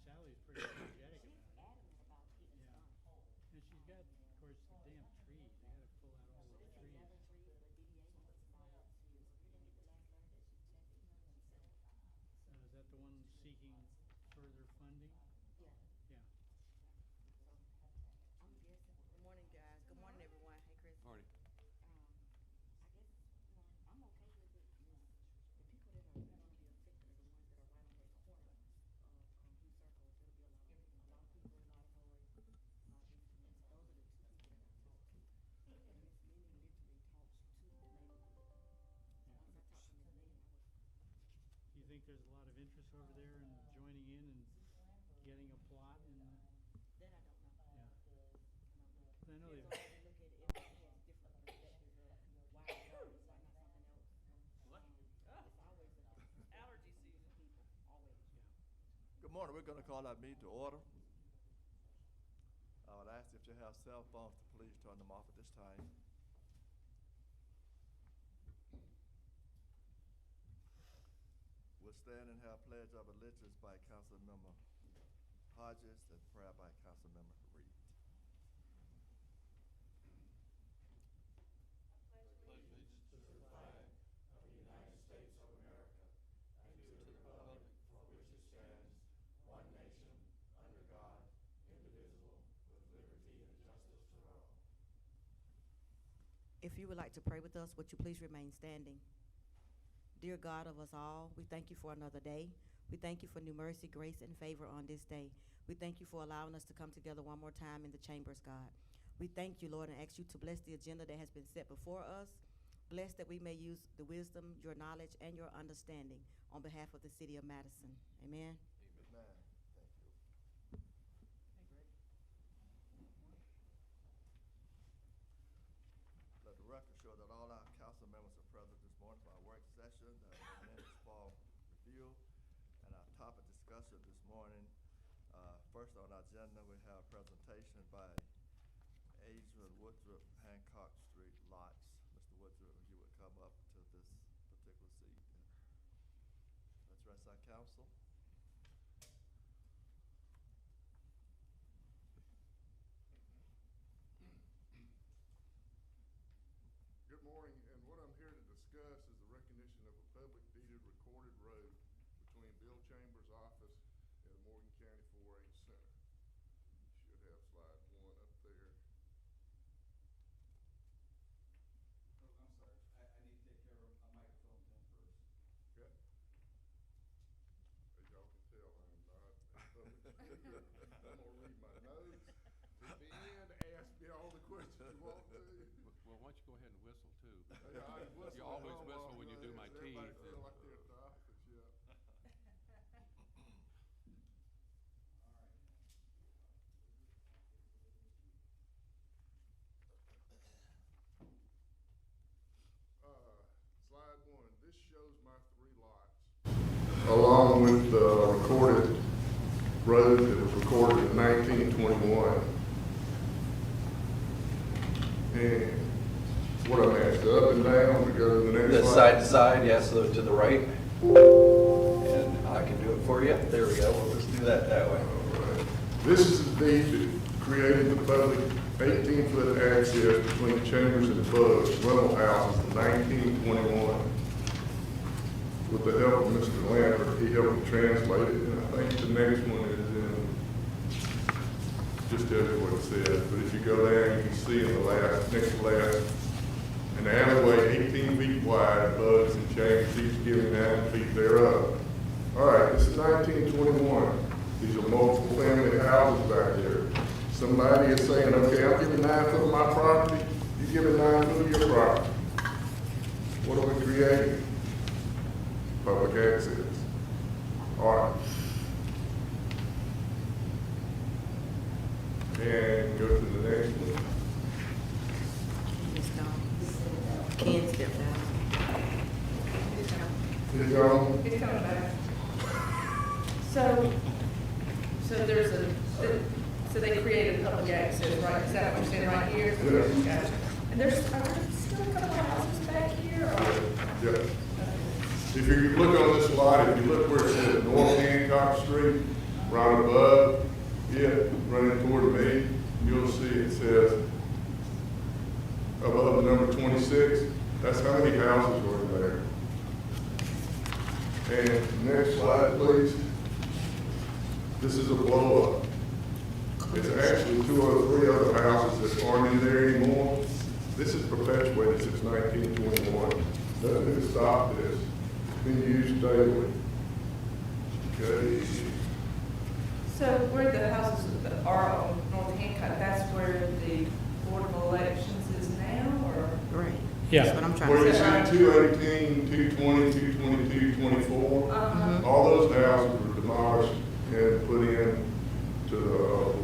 Sally's pretty energetic She's about it. adamant about getting it Yeah. done. And she's got, of course, the damn trees. They gotta pull out all those There's trees. 11 trees, but DDA wants to buy it too. You didn't get the last letter that she checked it, she said. Is that the one seeking further funding? Yeah, Yeah. so, I'm guessing, Good morning, guys. Good morning, everyone. Hey, Chris. Morning. I guess, I'm okay with it. The people that are gonna be affected are the ones that are right on that corner of, Blue Circle. There'll be a lot of people, a lot of noise, a lot of incidents. Those are the two people that I talked to. And Miss Minnie literally talks to the neighborhood. Yeah. Once I talked to Miss Minnie, Do you think there's a lot of interest over there in joining in and getting a plot and, that I don't know. yeah. I know So they, I can look at it, everybody has different perspectives of why it's not something else. What? It's always a Allergy season. people, always. Good morning. We're going to call our meeting to order. I would ask if you have cell phones to please turn them off at this time. We'll stand and have pledge of allegiance by Councilmember Hodges and prayer by Councilmember Reed. If you would like to pray with us, would you please remain standing? Dear God of us all, we thank you for another day. We thank you for new mercy, grace, and favor on this day. We thank you for allowing us to come together one more time in the chambers, God. We thank you, Lord, and ask you to bless the agenda that has been set before us. Bless that we may use the wisdom, your knowledge, and your understanding on behalf of the city of Madison. Amen. Amen. Thank you. Let the record show that all our council members are present this morning for our work session, the minutes for review, and our topic discussion this morning. First on our agenda, we have a presentation by Adrian Woodruff, Hancock Street lots. Mr. Woodruff, if you would come up to this particular seat and address our council. Good morning, and what I'm here to discuss is the recognition of a public deeded recorded road between Bill Chambers' office and the Morgan County 4-H Center. Should have slide 1 up there. Oh, I'm sorry, I need to take care of a microphone thing first. Okay? As y'all can tell, I'm not a public speaker. I'm gonna read my notes. At the end, ask me all the questions you want to. Well, why don't you go ahead and whistle too? Yeah, I whistle You always at home whistle while when you do my everybody teeth. feel like they're at the office, yeah. All right. Slide 1, this shows my 3 lots, along with the recorded road that was recorded in 1921. And what I'm asking, up and down, we go to the next The slide. side to side, yes, so to the right. And I can do it for you. There we go. We'll just do that way. All right. This is the deed that created the public 18-foot access between the Chambers and Bugs rental houses in 1921. With the help of Mr. Lambert, he helped me translate it, and I think the next one is in, just tells you what it says, but if you go down, you can see in the last, next to last, an alleyway 18 feet wide, Bugs and Chambers, each giving 9 feet thereof. All right, this is 1921. These are multiple family houses back there. Somebody is saying, okay, I'm giving 9 foot of my property, you giving 9 foot of your property. What are we creating? Public access. All right. And go to the next one. Ms. Dawn. Ken stepped out. Is it on? It's coming back. So there's so they created public access, right? Is that what you're saying right here? Yeah. Gotcha. And are there still a couple of houses back here? Or? Yeah. If you look on this slide, if you look where it says North Hancock Street, right above it, running toward me, you'll see it says above the number 26. That's how many houses were there. And next slide, please. This is a blow up. It's actually 2 or 3 other houses that aren't in there anymore. This is perpetuated since 1921. Nothing has stopped this. It's been used daily. Okay. So where the houses that are on North Hancock, that's where the Board of Elections is now, or? Right. Yeah. That's what I'm trying Where to you say. see 218, 220, 222, 24, Uh-huh. all those houses were demolished and put in to the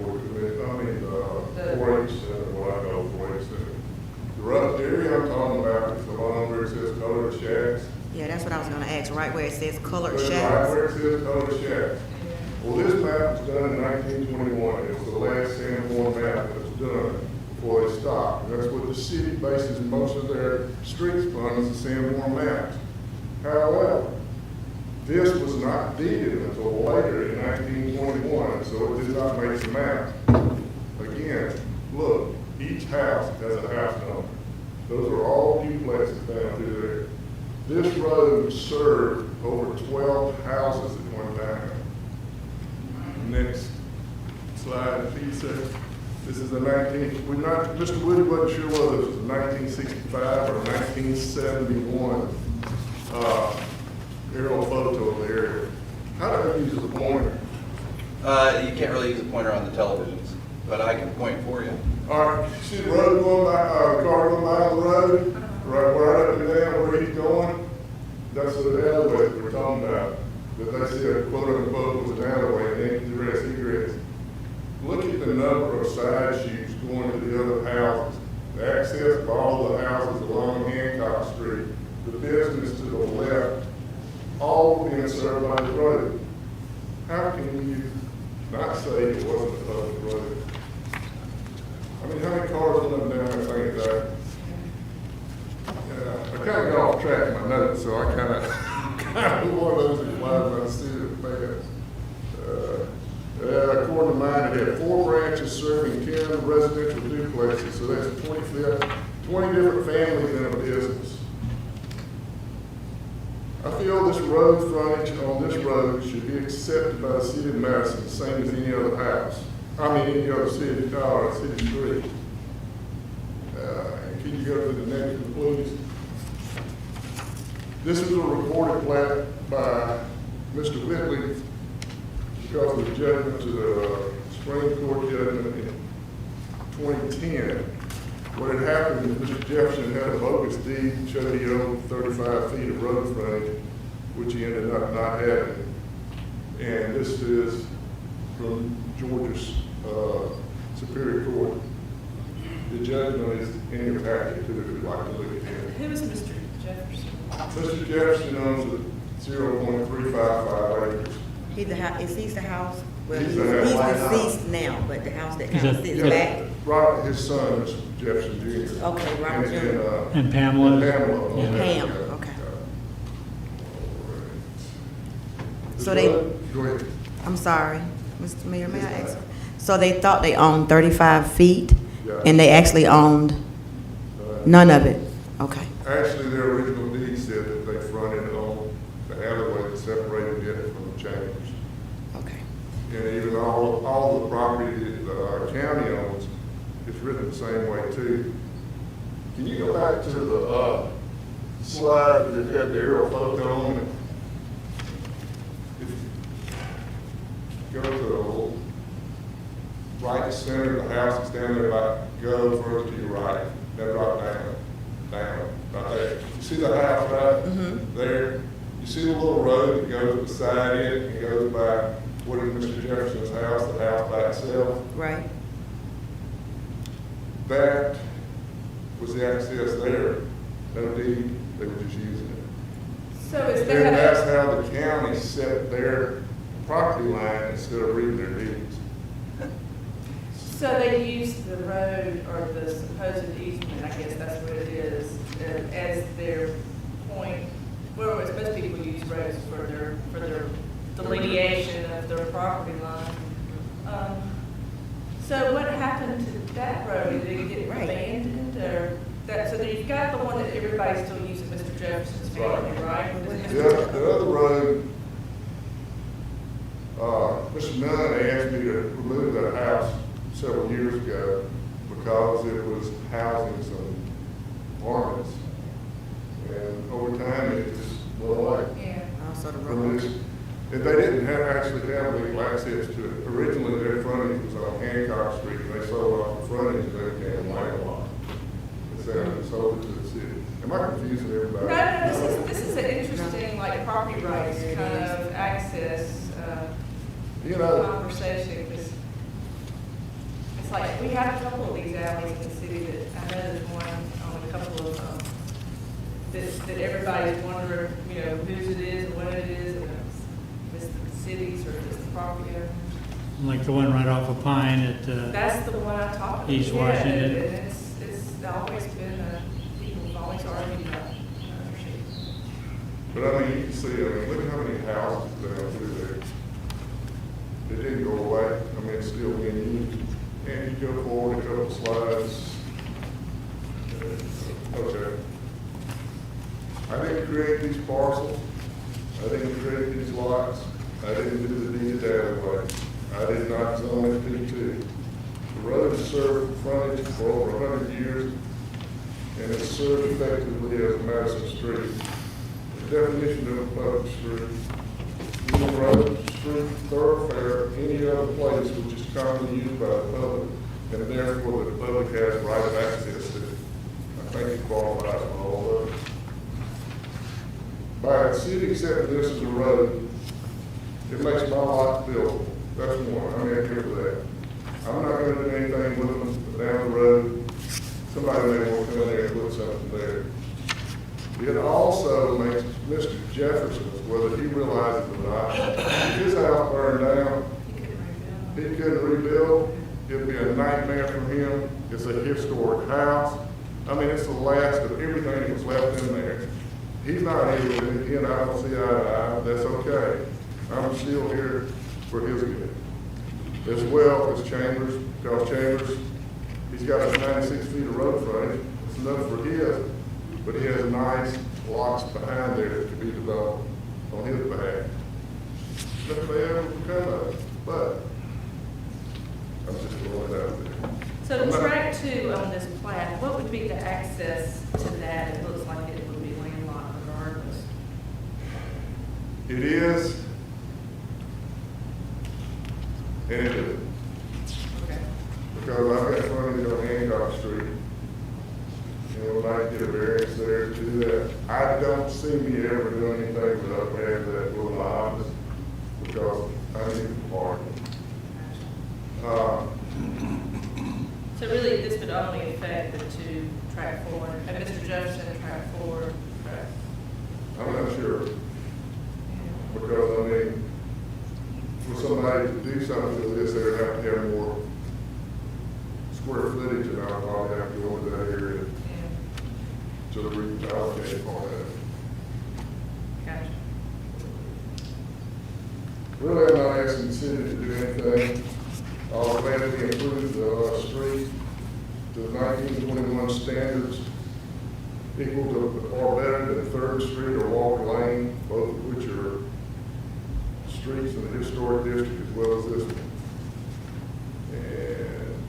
board committee, The- 4-H center, what I call 4-H center. The rough area I'm talking about is the one where it says colored shacks. Yeah, that's what I was gonna ask, right where it says colored Right shacks. where it says colored shacks. Well, this map was done in 1921. It was the last Sanborn map that was done before they stopped. And that's what the city bases most of their streets on, is the Sanborn maps. However, this was not deeded until later in 1921, so it did not make the map. Again, look, each house has a house number. Those are all duplexes down through there. This road served over 12 houses at one time. Next slide, Lisa. This is the Mr. Woody wasn't sure whether it was 1965 or 1971 aerial photo of the area. How do I use the pointer? You can't really use a pointer on the televisions, but I can point for you. All right, see the road going by, car going by on the road, right up and down where he's going? That's the alleyway that we're talking about, that they said quote unquote was an alleyway and ingress egress. Look at the number of side streets going to the other houses. The access of all the houses along Hancock Street, the business to the left, all being served by the road. How can you not say it wasn't a public road? I mean, how many cars went up and down that thing a day? I kind of got off track in my notes, so I kind of one of those that lies when I see it fast. According to mine, it had 4 branches serving 10 residential duplexes, so that's 20 different families in a business. I feel this road frontage on this road should be accepted by the city of Madison, the same as any other house. Any other city street. Can you go to the next one, please? This is a recorded plat by Mr. Whitley because of the judgment to the Supreme Court judgment in 2010. What had happened is Mr. Jefferson had a bogus deed, showed he owned 35 feet of road frontage, which he ended up not having. And this is from Georgia's Superior Court. The judgment is in your packet too, if you'd like to look at it. Who is Mr. Jefferson? Mr. Jefferson owns 0.355 acres. Is he the house? Well, He's he's the house. deceased now, but the house that He's kind of a- sits Yeah, back. Robert, his son, Mr. Jefferson Jr. Okay, Robert And, Jr. And Pamela? Pamela. Yeah. Pam, okay. So So they- Go ahead. I'm sorry, Mr. Mayor, may I ask? So they thought they owned 35 feet, Yeah. and they actually owned none of it? Okay, Actually, their original deed said that they fronted on the alleyway that separated it from the chambers. okay. And even all the property that our county owns, it's written the same way too. Can you go back to the, slide that had the aerial photo on it? Go to the little right center of the house, it's down there, about go further to your right, then drop down, right there. You see the house right there? You see the little road that goes beside it, and goes by what is Mr. Jefferson's house, the house by itself? Right, That was the access there, no deed, they were just using it. So is And there that's a, how the county set their property line instead of reading their deeds. so they use the road or the supposed easement, I guess that's what it is, as their point, well, it's most people use roads for their delineation of their property line. So what happened to that road? Did it get Right. abandoned or that, so you've got the one that everybody's still using, Mr. Jefferson's family, right? The other road, Mr. Nunn asked me to remove that house several years ago because it was housing some varmints. And over time, it just went away. Yeah. Also the From road. this, and they didn't actually have legal access to it. Originally, their frontage was on Hancock Street, and they sold off the frontage, and they became landlocked. They sold it to the city. Am I confusing everybody? No, this is an interesting, like, property rights kind of access, You know, conversation, 'cause it's like, we have a couple of these alleys in the city that, I know there's one on a couple of, that everybody's wondering, you know, whose it is and what it is, and if it's the cities or if it's the property owner. Like the one right off of Pine at, That's the one I'm talking about. East Yeah, Washington. and it's always been, people have always argued about ownership. but I mean, you can see, I mean, look at how many houses down through there. It didn't go away. I mean, it's still being used. And you go forward a couple slides. Okay. I didn't create these parcels. I didn't create these lots. I didn't do the deed that way. I did not zone it P2. The road has served frontage for over 100 years, and it's served effectively as a Madison Street. The definition of a public street, any road, street, thoroughfare, any other place which is commonly used by the public, and therefore the public has right of access to it. I think it qualifies for all of it. By the city accepting this as a road, it makes my lot buildable. That's one, I mean, I care for that. I'm not gonna do anything with them down the road. Somebody may want to come in there and put something there. It also makes Mr. Jefferson's, whether he realizes it or not, if his house burned down, he couldn't rebuild. It'd be a nightmare for him. It's a historic house. I mean, it's the last of everything that was left in there. He's not here with me, he and I don't see eye to eye, that's okay. I'm still here for his good. As well as Chambers, because Chambers, he's got 96 feet of road frontage, it's enough for his, but he has nice lots behind there to be developed on his behalf. Nothing they ever become of, but I'm just throwing it out there. So I'm not- track 2 on this plat, what would be the access to that? It looks like it would be landlocked regardless. It is, and it isn't. Okay. Because I've got frontage on Hancock Street. And when I get a variance there to do that, I don't see me ever doing anything without having that little office, because I need parking. So really, this would only affect the 2, track 4, and Mr. Jefferson, track 4, track. I'm not sure, because I mean, for somebody to do something to this, they would have to have more square footage, and I'll probably have to go into that area Yeah, to the reallocate part of it. gotcha. Really, I'm not asking the city to do anything. All glad we improved the street to 1921 standards, equal to or better than Third Street or Walker Lane, both of which are streets in the historic district as well as this one.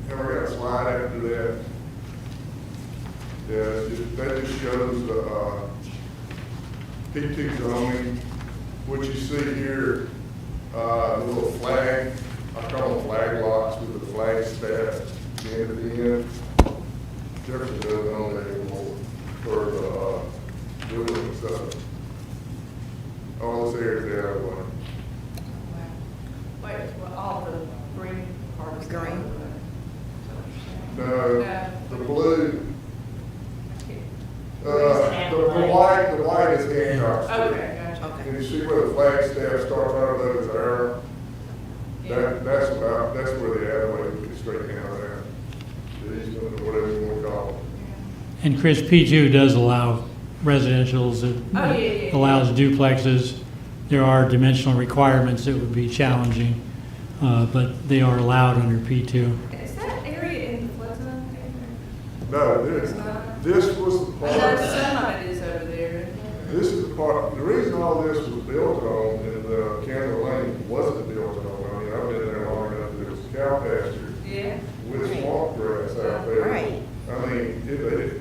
And we got a slide after that. Yeah, that just shows the P2 zoning, which you see here, the little flag, I call them flag lots with the flag staff at the end of the end. Jefferson doesn't own that anymore for the building and stuff. All this area is out of one. Wait, well, all the green part is Green. No, the blue, Okay, the white is Hancock Street. gotcha. Okay. And you see where the flag staff starts out of those arrow? That's where the alleyway would be straight down there. The easement, or whatever you want to call it. and Chris, P2 does allow residentials, Oh, yeah, it allows duplexes, there are dimensional requirements that would be challenging, but they are allowed under P2. Is that area in the flood zone? No, It's not? this was the I know part, some of it is over there. this is the part, the reason all this was built on in Candle Lane wasn't built on, I mean, I've been there long enough, there was cow pasture Yeah. with swamp grass out there. Right. I mean,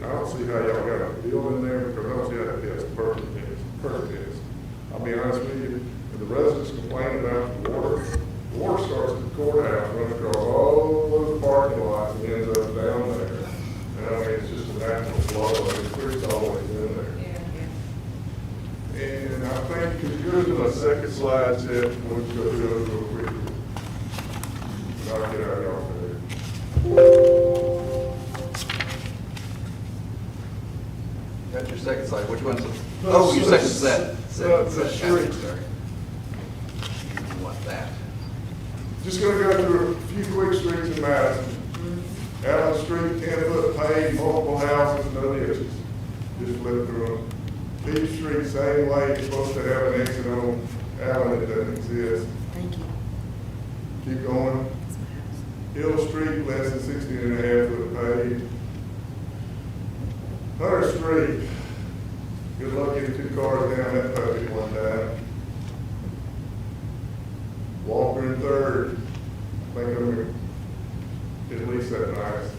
I don't see how y'all got a building there, because I don't see how that gets perfect test. I'll be honest with you, when the residents complain about the water starts at the courthouse, runs across all those parking lots and ends up down there. And I mean, it's just a natural flow, I mean, the creek's always in there. Yeah, And I think, could you go to the second slide, Jeff, we'll just go through those real quickly. And I'll get out of y'all there. Got your second slide, which one's, oh, your second set. The street. Sorry. You want that. Just gonna go through a few quick streets in Madison. Allen Street, 10-foot paved, multiple houses, no ditches. Just flip through them. Beach Street, same way, you're supposed to have an exit on Allen, it doesn't exist. Thank you. Keep going. Hill Street, less than 16.5 foot paved. Hunter Street, good luck getting 2 cars down that puppy one time. Walker and Third, I think I'm at least that nice.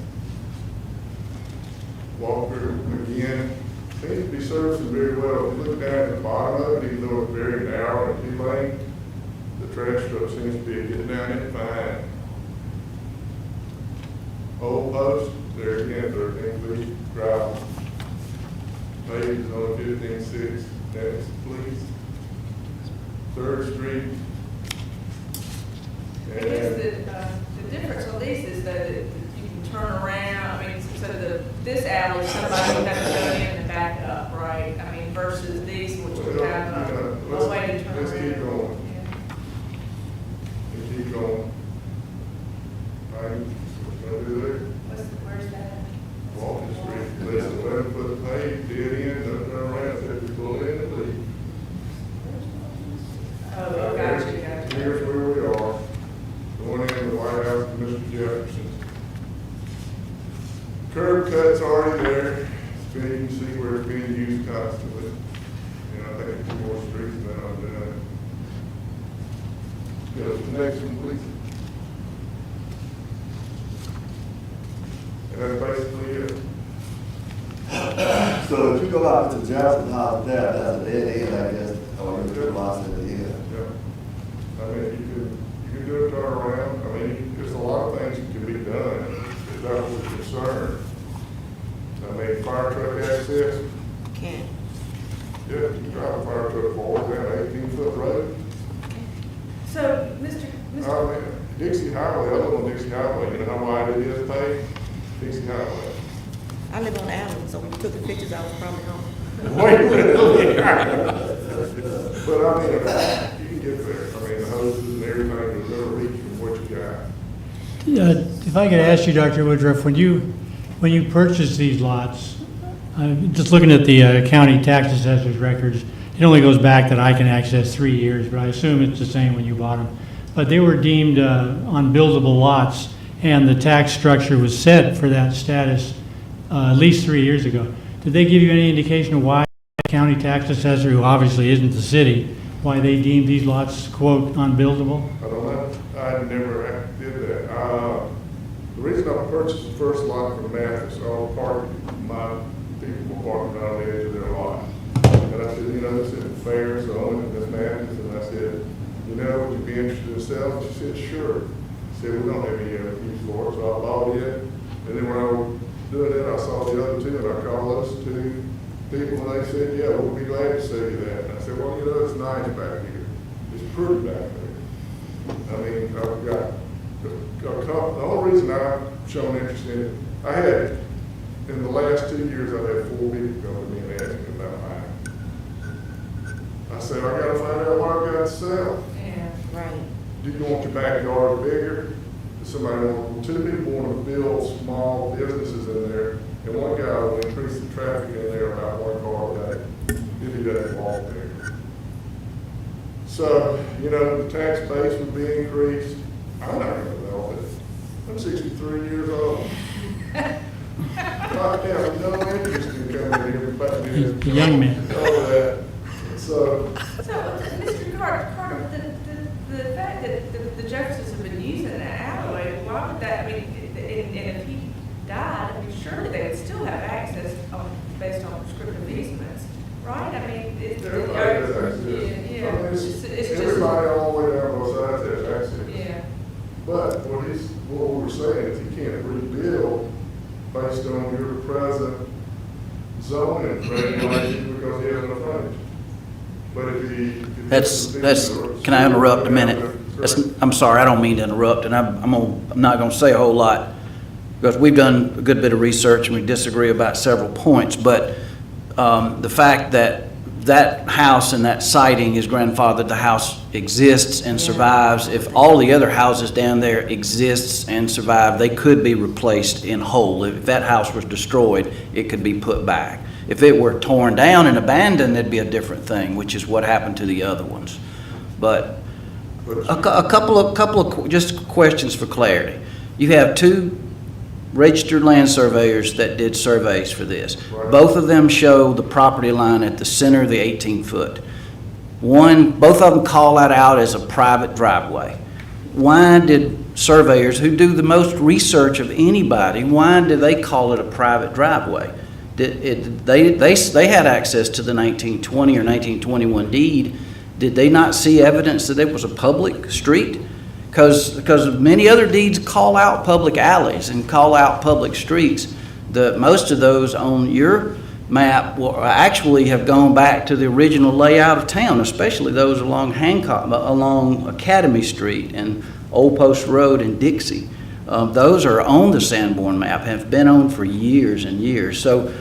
Walker, again, seems to be servicing very well. If you look down at the bottom of it, even though it's very narrow and 2-lane, the trash truck seems to be getting down it fine. Old Post, there again, 13 feet, gravel. Page is only 15.6, next, please. 3rd Street. I guess the difference on these is that you can turn around, I mean, so this alley, somebody would have to go in and back up, right? I mean, versus these, which would have a way to turn around. Let's keep going. Yeah. And keep going. Right, what's gonna do there? Where's that? Walking Street, less than 11-foot paved, dead end, no turn around, if you pull in and leave. Oh, gotcha. Here's where we are, going in the White House to Mr. Jefferson. Curb cut's already there, you can see where it's being used constantly. And I think 2 more streets and then I'm done. Go to the next one, please. And that's basically it. So if you go out to Jefferson House there, that's a dead end, I guess, or you could lost at the end. Yeah. I mean, you could do a turnaround, I mean, there's a lot of things that can be done, if that was a concern. I mean, fire truck access, Can. yeah, you can drive a fire truck forward down 18-foot road. So, Mr. I mean, Dixie Highway, I live on Dixie Highway, you know how wide it is paved? Dixie Highway. I live on Allen, so when you took the pictures, I was probably home. Wait a minute. But I mean, you can get there, I mean, the hoses and everything, there's no reach from what you got. If I could ask you, Dr. Woodruff, when you purchase these lots, just looking at the county tax assessor's records, it only goes back that I can access 3 years, but I assume it's the same when you bought them. But they were deemed unbuildable lots, and the tax structure was set for that status at least 3 years ago. Did they give you any indication of why the county tax assessor, who obviously isn't the city, why they deemed these lots, quote, unbuildable? I don't know, I never did that. The reason I purchased the first lot from Mathis, all my people were parking on the edge of their lot. And I said, you know, this isn't fair, so I went to Miss Mathis and I said, you know, would you be interested in selling? She said, sure. I said, we don't have any other use for it, so I bought it. And then when I was doing it, I saw the other two, and I called those 2 people, and they said, yeah, we'll be glad to sell you that. And I said, well, you know, it's nice back here. It's pretty back there. I mean, I've got a couple, the only reason I've shown interest in it, I had, in the last 2 years, I've had 4 people come to me and ask me about mine. I said, I gotta find out what I've got to sell. Yeah. Right. Do you want your backyard bigger? Does somebody want, 2 people want to build small businesses in there, and one guy will increase the traffic in there about 1 car a day, if he doesn't walk there. So, you know, the tax base would be increased. I'm not gonna help it. I'm 63 years old. I have no interest in coming here, but He's a young man. all that. So, So, Mr. Carter, the fact that the Jeffersons have been using that alleyway, why would that, I mean, and if he died, I mean, surely they would still have access based on prescriptive easements, right? I mean, it's. everybody has access. Yeah, I mean, it's just. everybody all the way down both sides has access. Yeah, But what we're saying is you can't rebuild based on your present zoning regulations because he has no frontage. But if he. Can I interrupt a minute? I'm sorry, I don't mean to interrupt, and I'm not gonna say a whole lot, because we've done a good bit of research and we disagree about several points, but the fact that that house and that siding is grandfathered, the house exists and survives. If all the other houses down there exists and survive, they could be replaced in whole. If that house was destroyed, it could be put back. If it were torn down and abandoned, it'd be a different thing, which is what happened to the other ones. But a couple of just questions for clarity. You have two registered land surveyors that did surveys for this. Right. Both of them show the property line at the center of the 18-foot. Both of them call that out as a private driveway. Why did surveyors who do the most research of anybody, why do they call it a private driveway? They had access to the 1920 or 1921 deed. Did they not see evidence that it was a public street? Because many other deeds call out public alleys and call out public streets. Most of those on your map will actually have gone back to the original layout of town, especially those along along Academy Street and Old Post Road and Dixie. Those are on the Sanborn map, have been on for years and years. So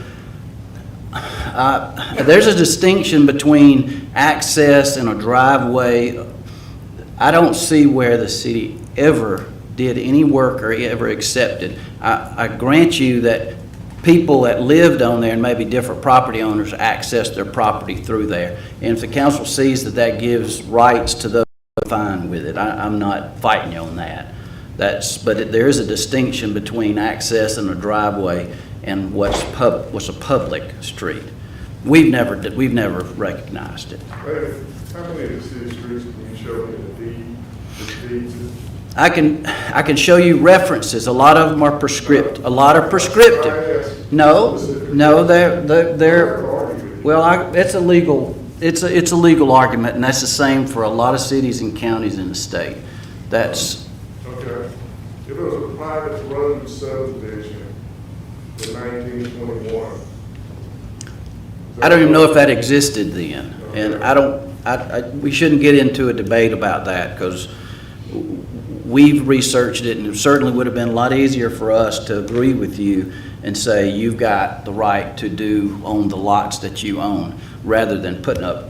there's a distinction between access and a driveway. I don't see where the city ever did any work or ever accepted. I grant you that people that lived on there and maybe different property owners accessed their property through there. And if the council sees that that gives rights to those, fine with it. I'm not fighting you on that. But there is a distinction between access and a driveway and what's a public street. We've never recognized it. David, how many of the city streets can you show me the deeds? I can show you references. A lot of them are prescriptive. A lot are prescriptive. No, they're well. It's a legal argument, and that's the same for a lot of cities and counties in the state. That's Okay. If it was a private road subdivision in 1921. I don't even know if that existed then, and we shouldn't get into a debate about that because we've researched it, and it certainly would have been a lot easier for us to agree with you and say you've got the right to do on the lots that you own, rather than putting up,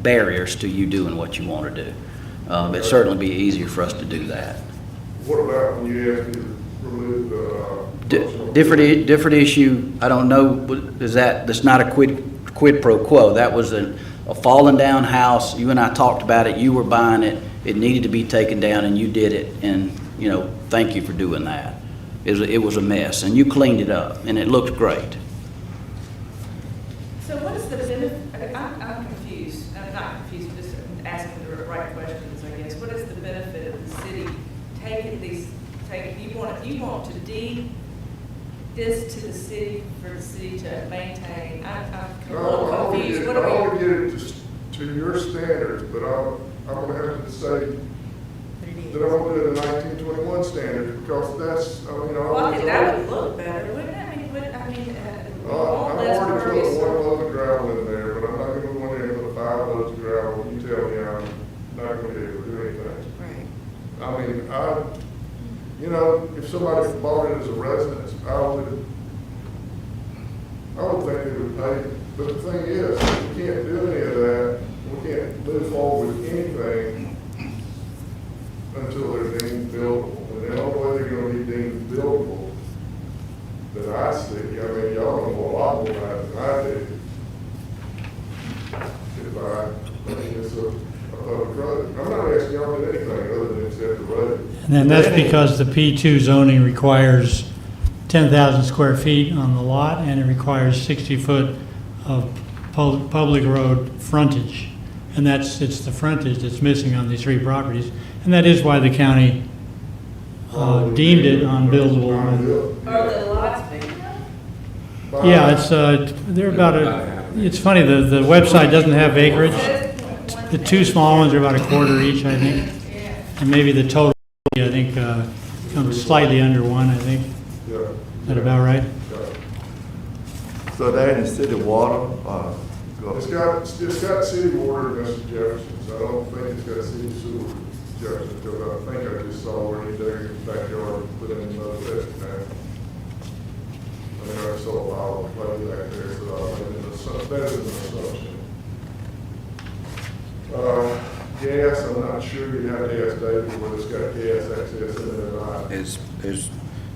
barriers to you doing what you want to do. It'd certainly be easier for us to do that. What about when you ask me to remove the? Different issue. I don't know. That's not a quid pro quo. That was a fallen down house. You and I talked about it. You were buying it. It needed to be taken down, and you did it. And thank you for doing that. It was a mess, and you cleaned it up, and it looked great. so what is the benefit, I'm confused, I'm not confused, just asking the right questions, I guess. What is the benefit of the city you want to deed this to the city for the city to maintain? I'm a little confused. What I are want we? to get it to your standards, but I'm going to have to say that I want to do the 1921 standards because that's, Well, I think that would look better, wouldn't it? I've already put one load of gravel in there, but I'm not going to go in there and put 5 loads of gravel. You tell me I'm not going to be able to do anything. Right. If somebody bought it as a residence, I would think they would pay. But the thing is, we can't do any of that. We can't move forward with anything until they're deemed buildable. And the only way they're going to be deemed buildable that I see, y'all know a lot more about it than I do. It's a And then that's because the P2 zoning requires 10,000 square feet on the lot, and it requires 60 foot of public road frontage. And it's the frontage that's missing on these three properties. And that is why the county deemed it unbuildable. Are the lots big enough? Yeah, they're it's funny, the website doesn't have acreage. The two small ones are about a quarter each, I think. Yeah. And maybe the total, I think, comes slightly under one, I think. Yeah. Is that about right? So they're in the city water, It's got city water in Mr. Jefferson, so I don't think it's got city sewer, Jefferson, because I think I just saw where he dug his backyard and put in another septic tank. I mean, I saw a lot of play back there, so I mean, that is an assumption. Gas, I'm not sure, you'd have to ask David whether it's got gas access in it or not.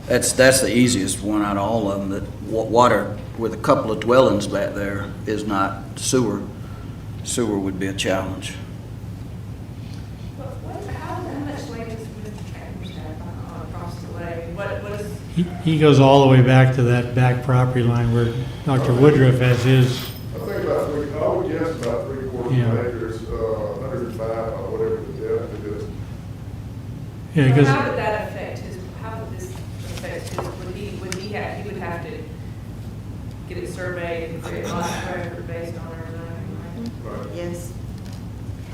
That's the easiest one out of all of them, that water with a couple of dwellings back there is not sewer. Sewer would be a challenge. How much land is with the tractor staff across the way? What is? He goes all the way back to that back property line where Dr. Woodruff has his, I think I would guess about 3/4 Yeah. acres, 105, or whatever the depth it is. yeah, So because how would that affect how would this affect his, he would have to get it surveyed and create a lot of record based on everything, Right. Yes.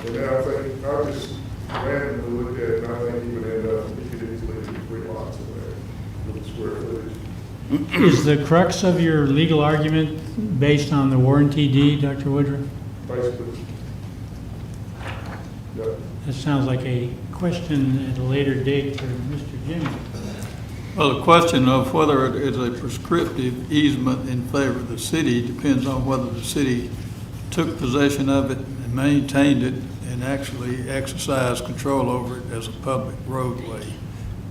And then I think, I just randomly looked at it, and I think he would end up, he could easily do 3 lots in there with the square footage. is the crux of your legal argument based on the warranty deed, Dr. Woodruff? Basically. Yep. That sounds like a question at a later date for Mr. Jimmy. Well, the question of whether it is a prescriptive easement in favor of the city depends on whether the city took possession of it and maintained it and actually exercised control over it as a public roadway.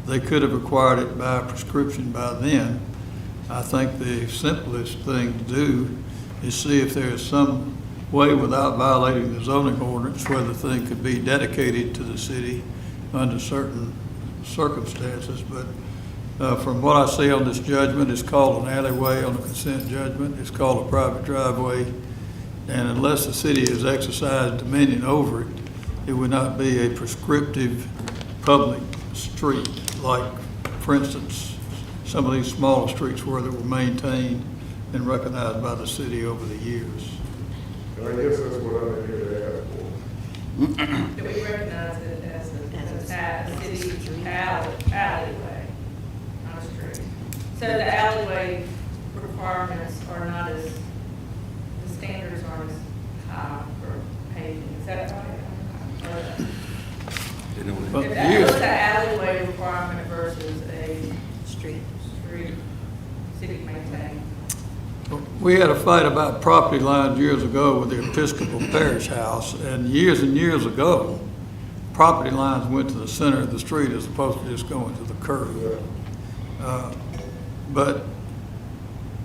They could have acquired it by prescription by then. I think the simplest thing to do is see if there is some way without violating the zoning ordinance where the thing could be dedicated to the city under certain circumstances. But from what I see on this judgment, it's called an alleyway on the consent judgment. It's called a private driveway. And unless the city has exercised dominion over it, it would not be a prescriptive public street, like, for instance, some of these smaller streets where they were maintained and recognized by the city over the years. And I guess that's what I'm in here to ask for. Do we recognize it as a city alleyway on a street? So the alleyway requirements are not as, the standards aren't as high for paving, is that right? But What's years- the alleyway requirement versus a Street. city maintained? We had a fight about property lines years ago with the Episcopal Parish House, and years ago, property lines went to the center of the street as opposed to just going to the curb. But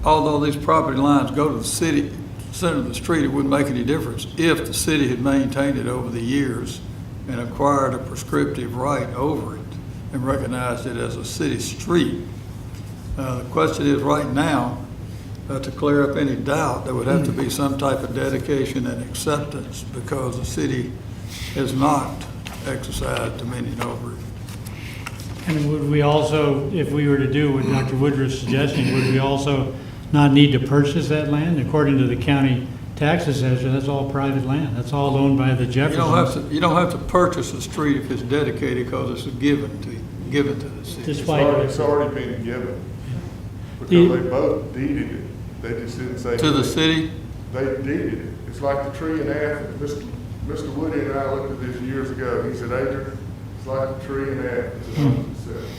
although these property lines go to the center of the street, it wouldn't make any difference if the city had maintained it over the years and acquired a prescriptive right over it and recognized it as a city street. The question is, right now, to clear up any doubt, there would have to be some type of dedication and acceptance because the city has not exercised dominion over it. And would we also, if we were to do what Dr. Woodruff's suggesting, would we also not need to purchase that land? According to the county tax assessor, that's all private land. That's all owned by the Jeffersons. You don't have to purchase a street if it's dedicated because it's given to the city. Despite It's already been given, because they both deeded it. They just didn't say. To the city? They deeded it. It's like the tree in Athens. Mr. Woody and I looked at this years ago. He said, Adrian, it's like the tree in Athens. It owns itself.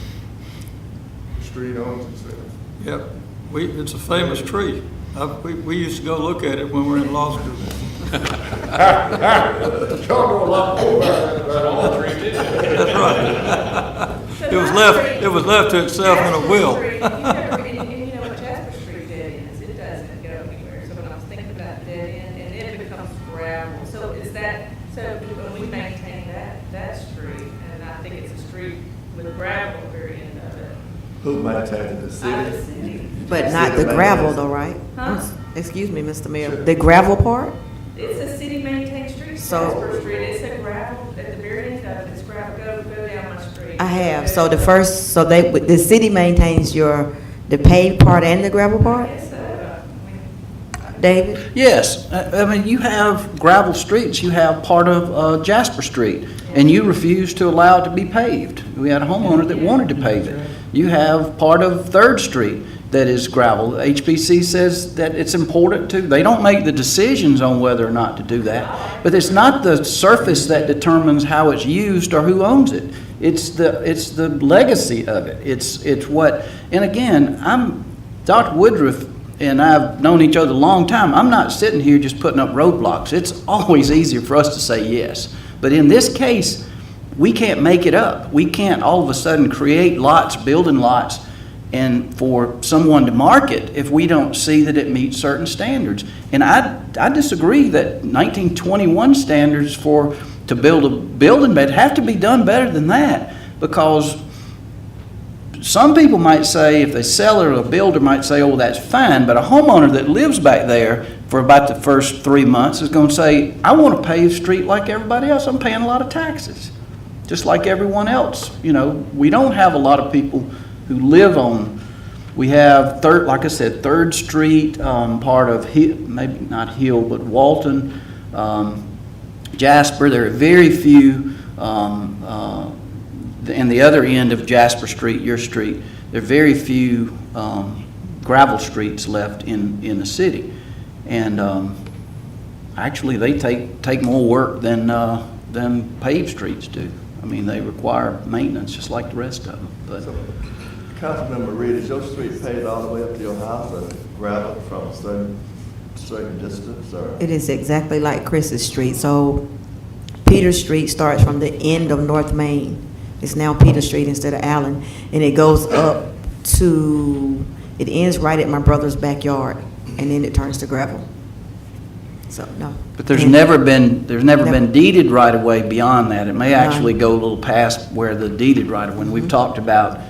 The street owns itself. Yep. It's a famous tree. We used to go look at it when we were in law school. Y'all know a lot more about that. That's right. It was left to itself in a will. And you know what Jasper Street dead ends, it doesn't go anywhere. So when I was thinking about dead end, and it becomes gravel. So is that, so when we maintain that street, and I think it's a street with gravel at the very end of it. Who maintains it, the Out of the city? city. But not the gravel though, right? Huh? Excuse me, Mr. Mayor, the gravel part? It's a city maintained street, So- Jasper Street, it's a gravel, at the very end of it, it's gravel, go down my street. I have, so the city maintains the paved part and the gravel part? Yes, I mean, David? Yes, I mean, you have gravel streets, you have part of Jasper Street, and you refuse to allow it to be paved. We had a homeowner that wanted to pave it. You have part of Third Street that is gravel. HPC says that it's important to, they don't make the decisions on whether or not to do that, but it's not the surface that determines how it's used or who owns it. It's the legacy of it. It's what, and again, Dr. Woodruff and I've known each other a long time. I'm not sitting here just putting up roadblocks. It's always easier for us to say yes. But in this case, we can't make it up. We can't all of a sudden create lots, building lots, and for someone to market if we don't see that it meets certain standards. And I disagree that 1921 standards to build a building but have to be done better than that, because some people might say, if they sell it, or a builder might say, oh, well, that's fine, but a homeowner that lives back there for about the first 3 months is going to say, I want to pave street like everybody else. I'm paying a lot of taxes, just like everyone else. You know, we don't have a lot of people who live on, we have, like I said, Third Street, part of, maybe not Hill, but Walton, Jasper. There are very few, and the other end of Jasper Street, your street, there are very few gravel streets left in the city. And actually, they take more work than paved streets do. I mean, they require maintenance just like the rest of them. But So, Councilmember Reed, is your street paved all the way up to your house, or gravel from a certain distance, or? It is exactly like Chris's Street. So Peter Street starts from the end of North Main. It's now Peter Street instead of Allen. And it goes up to, it ends right at my brother's backyard, and then it turns to gravel. So, no. But there's never been deeded right of way beyond that. It may None. actually go a little past where the deeded right of way. And we've talked about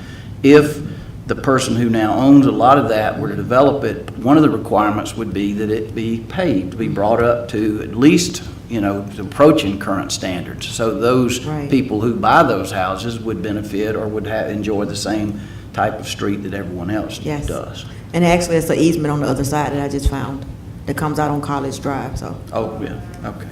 if the person who now owns a lot of that were to develop it, one of the requirements would be that it be paved, be brought up to at least, approaching current standards. So those Right. people who buy those houses would benefit or would enjoy the same type of street that everyone else Yes. does. And actually, it's an easement on the other side that I just found that comes out on College Drive, so. Oh, yeah, okay.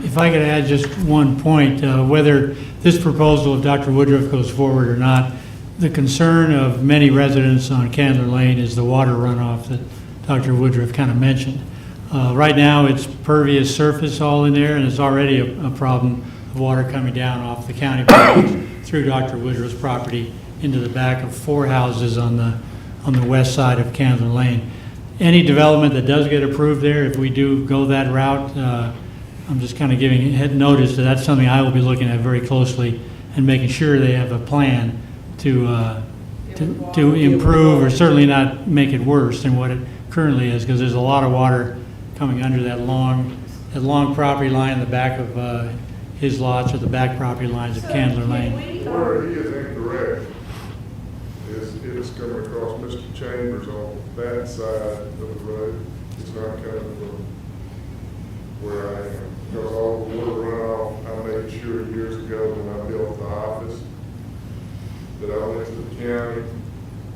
If I could add just one point, whether this proposal of Dr. Woodruff goes forward or not, the concern of many residents on Candler Lane is the water runoff that Dr. Woodruff kind of mentioned. Right now, it's pervious surface all in there, and it's already a problem of water coming down off the county property through Dr. Woodruff's property into the back of 4 houses on the west side of Candler Lane. Any development that does get approved there, if we do go that route, I'm just kind of giving head notice that that's something I will be looking at very closely and making sure they have a plan to improve, or certainly not make it worse than what it currently is, because there's a lot of water coming under that long property line in the back of his lots, or the back property lines of Candler Lane. Where he is incorrect is it is coming across Mr. Chambers on that side of the road. It's not coming from where I am. Because all the water runoff, I made sure years ago when I built the office that I went to the county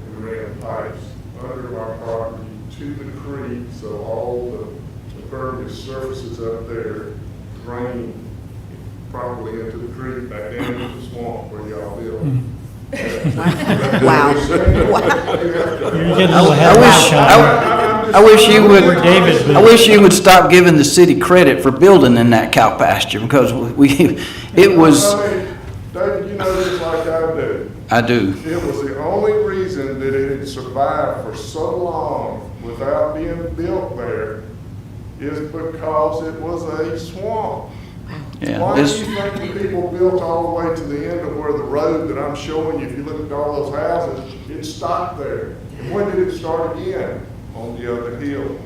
and ran pipes under my property to the creek, so all the impervious surfaces up there drain properly into the creek, back down into the swamp where y'all build. Wow. You're getting a little ahead of yourself. I wish you would. Where David's been. I wish you would stop giving the city credit for building in that cow pasture, because it was. David, you know this like I do. I do. It was the only reason that it had survived for so long without being built there is because it was a swamp. Yeah. Why do This, you think the people built all the way to the end of where the road that I'm showing you, if you look at all those houses, it stopped there? And when did it start again? On the other hill.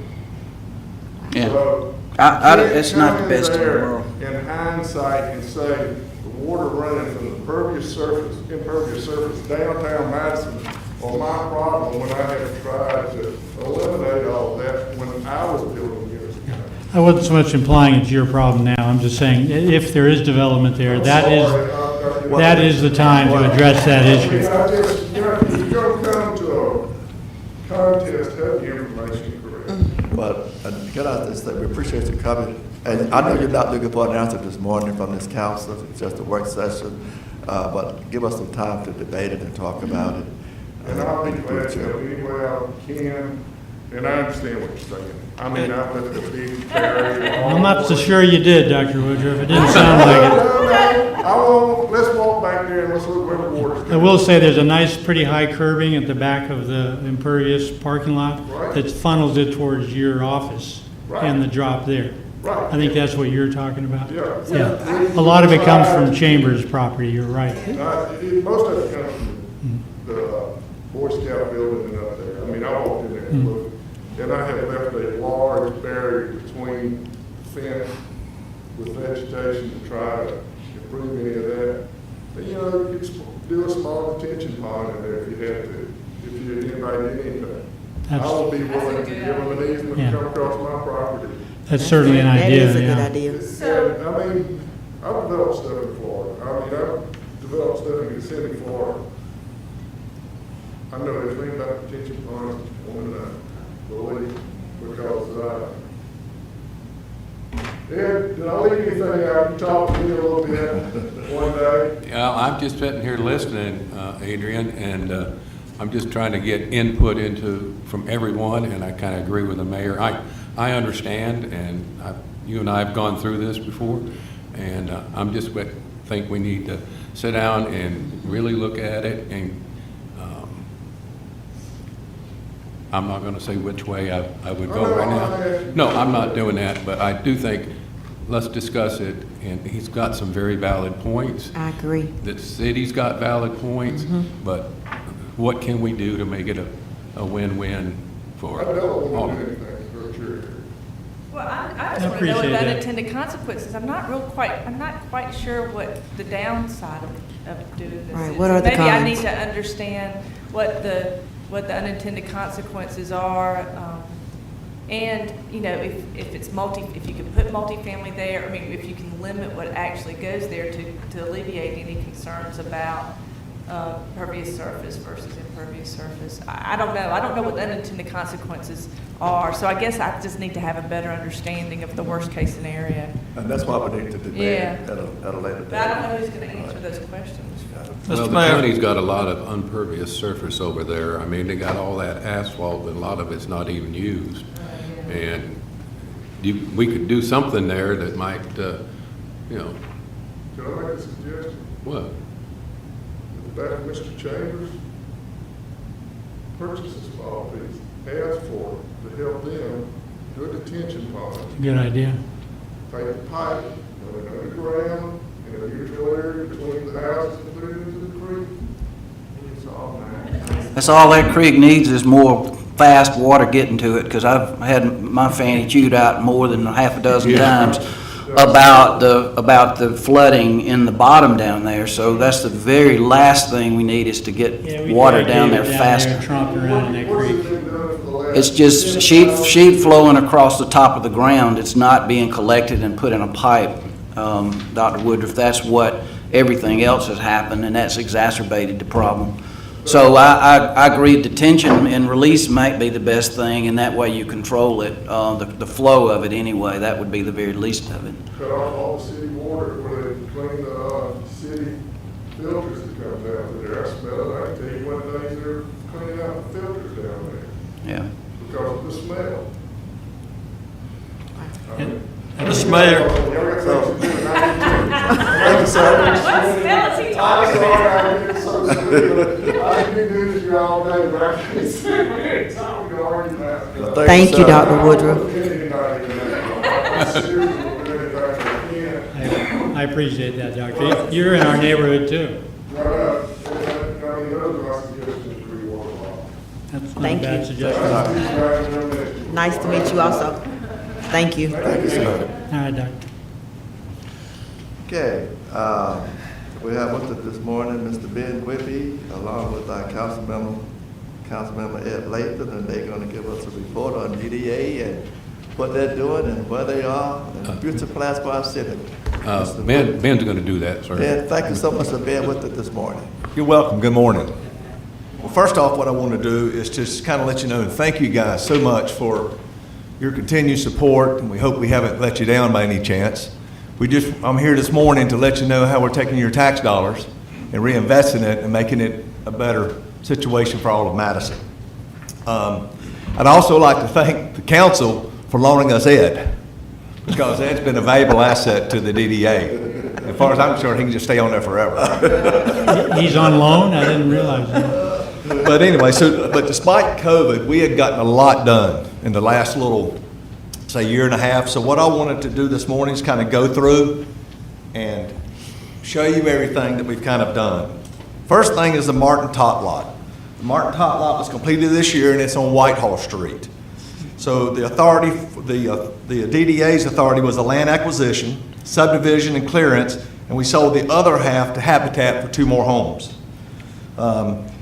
yeah. So, It's you not can't the come in best in the there world. In hindsight and say, the water running from the impervious surface downtown Madison on my problem when I have tried to eliminate all that when I was building years ago. I wasn't so much implying it's your problem now. I'm just saying, if there is development there, that is the time to address that I mean, issue. I just, you know, if you're gonna come to a contest, have the information correct. But, can I just say, we appreciate you coming, and I know you're not looking for an answer this morning from this council, it's just a work session, but give us some time to debate it and talk about it. And I'll be glad to help any way I can, and I understand what you're saying. I mean, I've lived a big area. I'm not so sure you did, Dr. Woodruff. It didn't sound like it. I won't, let's walk back there and let's look where the water's I going. will say there's a nice, pretty high curbing at the back of the impervious parking lot Right. that funnels it towards your office and the drop there. Right. I think that's what you're talking about. Yeah. Yeah. A lot of it comes from Chambers property, you're right. Most of it comes from the Boy Scout building and up there. I mean, I walked in there and looked, and I have left a large barrier between fence with vegetation to try to improve any of that. And, you know, you could do a small detention pond in there if you had to, if you invited anything. I That's, will be willing to give them an easement Yeah. to come across my property. that's certainly an That idea, is a good yeah. idea. And, I mean, I've developed stuff in Florida. I mean, I've developed stuff in Kissimmee, Florida. I know everything about detention ponds, believe, because, Ed, did I leave anything out? You talked to me a little bit one day. Yeah, I'm just sitting here listening, Adrian, and I'm just trying to get input from everyone, and I kind of agree with the mayor. I understand, and you and I have gone through this before, and I'm just think we need to sit down and really look at it, and I'm not going to say which way I would go right now. No, I'm not doing that, but I do think, let's discuss it, and he's got some very valid points. I agree. The city's got valid points, but what can we do to make it a win-win for I don't all? want to do anything for sure. Well, I just I want to know what appreciate the that. unintended consequences. I'm not quite sure what the downside of doing this Right, is. what are the Maybe I cons? need to understand what the unintended consequences are. And, you know, if it's if you can put multifamily there, I mean, if you can limit what actually goes there to alleviate any concerns about pervious surface versus impervious surface. I don't know. I don't know what the unintended consequences are. So I guess I just need to have a better understanding of the worst case scenario. And that's why we need to debate Yeah. it at a later date. But I don't know who's going to answer those questions. Well, Mr. the Mayor. county's got a lot of impervious surface over there. I mean, they got all that asphalt, and a lot of it's not even used. And we could do something there that might, you know, Can I make a suggestion? what? Back Mr. Chambers, purchase a small piece, ask for it to help them do a detention pond. Good idea. Take the pipe, run it underground, in a neutral area between the houses and put it into the creek. It's all nice. That's all that creek needs is more fast water getting to it, because I've had my fanny chewed out more than half a dozen times about the flooding in the bottom down there. So that's the very last thing we need, is to Yeah, get we water tried down getting there it faster. Tromping around in that What's creek. it been done for the last? It's just sheet flowing across the top of the ground. It's not being collected and put in a pipe, Dr. Woodruff. That's what everything else has happened, and that's exacerbated the problem. So I agree, detention and release might be the best thing, and that way you control it, the flow of it anyway. That would be the very least of it. Cut off all the city water where they clean the city filters that come down there. I smell it. I can tell you one day they're cleaning out the filters down there Yeah. because of the smell. I mean, Mr. Mayor. Y'all got something to do tonight. Thank you, sir. What smell is he I'm talking about? sorry, I get so stupid. I can be doing this here all day, but I can't sit here and talk to argue about. Thank you, sir. Dr. Woodruff. I appreciate that, Doctor. You're in our neighborhood too. That's not a Thank bad you. suggestion. Nice to meet you also. Thank you. Thank you, sir. All right, Doctor. Okay, We have with us this morning Mr. Ben Whippy, along with our Councilmember Ed Lathan, and they're gonna give us a report on DDA and what they're doing and where they are, and future plans for our city. Ben's going to do that, sir. Ben, thank you so much for being with us this morning. You're welcome. Good morning. Well, first off, what I want to do is just kind of let you know and thank you guys so much for your continued support, and we hope we haven't let you down by any chance. I'm here this morning to let you know how we're taking your tax dollars and reinvesting it and making it a better situation for all of Madison. I'd also like to thank the council for loaning us Ed, because Ed's been a valuable asset to the DDA. As far as I'm concerned, he can just stay on there forever. He's on loan? I didn't realize that. But anyway, but despite COVID, we had gotten a lot done in the last little, say, year and a half. So what I wanted to do this morning is kind of go through and show you everything that we've kind of done. First thing is the Martin Tot lot. The Martin Tot lot was completed this year, and it's on Whitehall Street. So the authority, the DDA's authority was the land acquisition, subdivision, and clearance, and we sold the other half to Habitat for 2 more homes.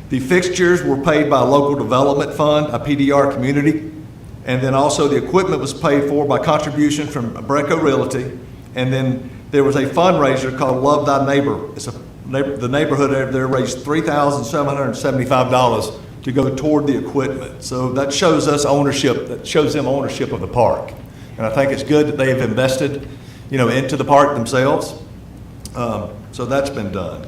The fixtures were paid by a local development fund, a PDR community, and then also the equipment was paid for by contribution from Breco Realty, and then there was a fundraiser called Love Thy Neighbor. The neighborhood over there raised $3,775 to go toward the equipment. So that shows us ownership, that shows them ownership of the park. And I think it's good that they have invested, into the park themselves. So that's been done.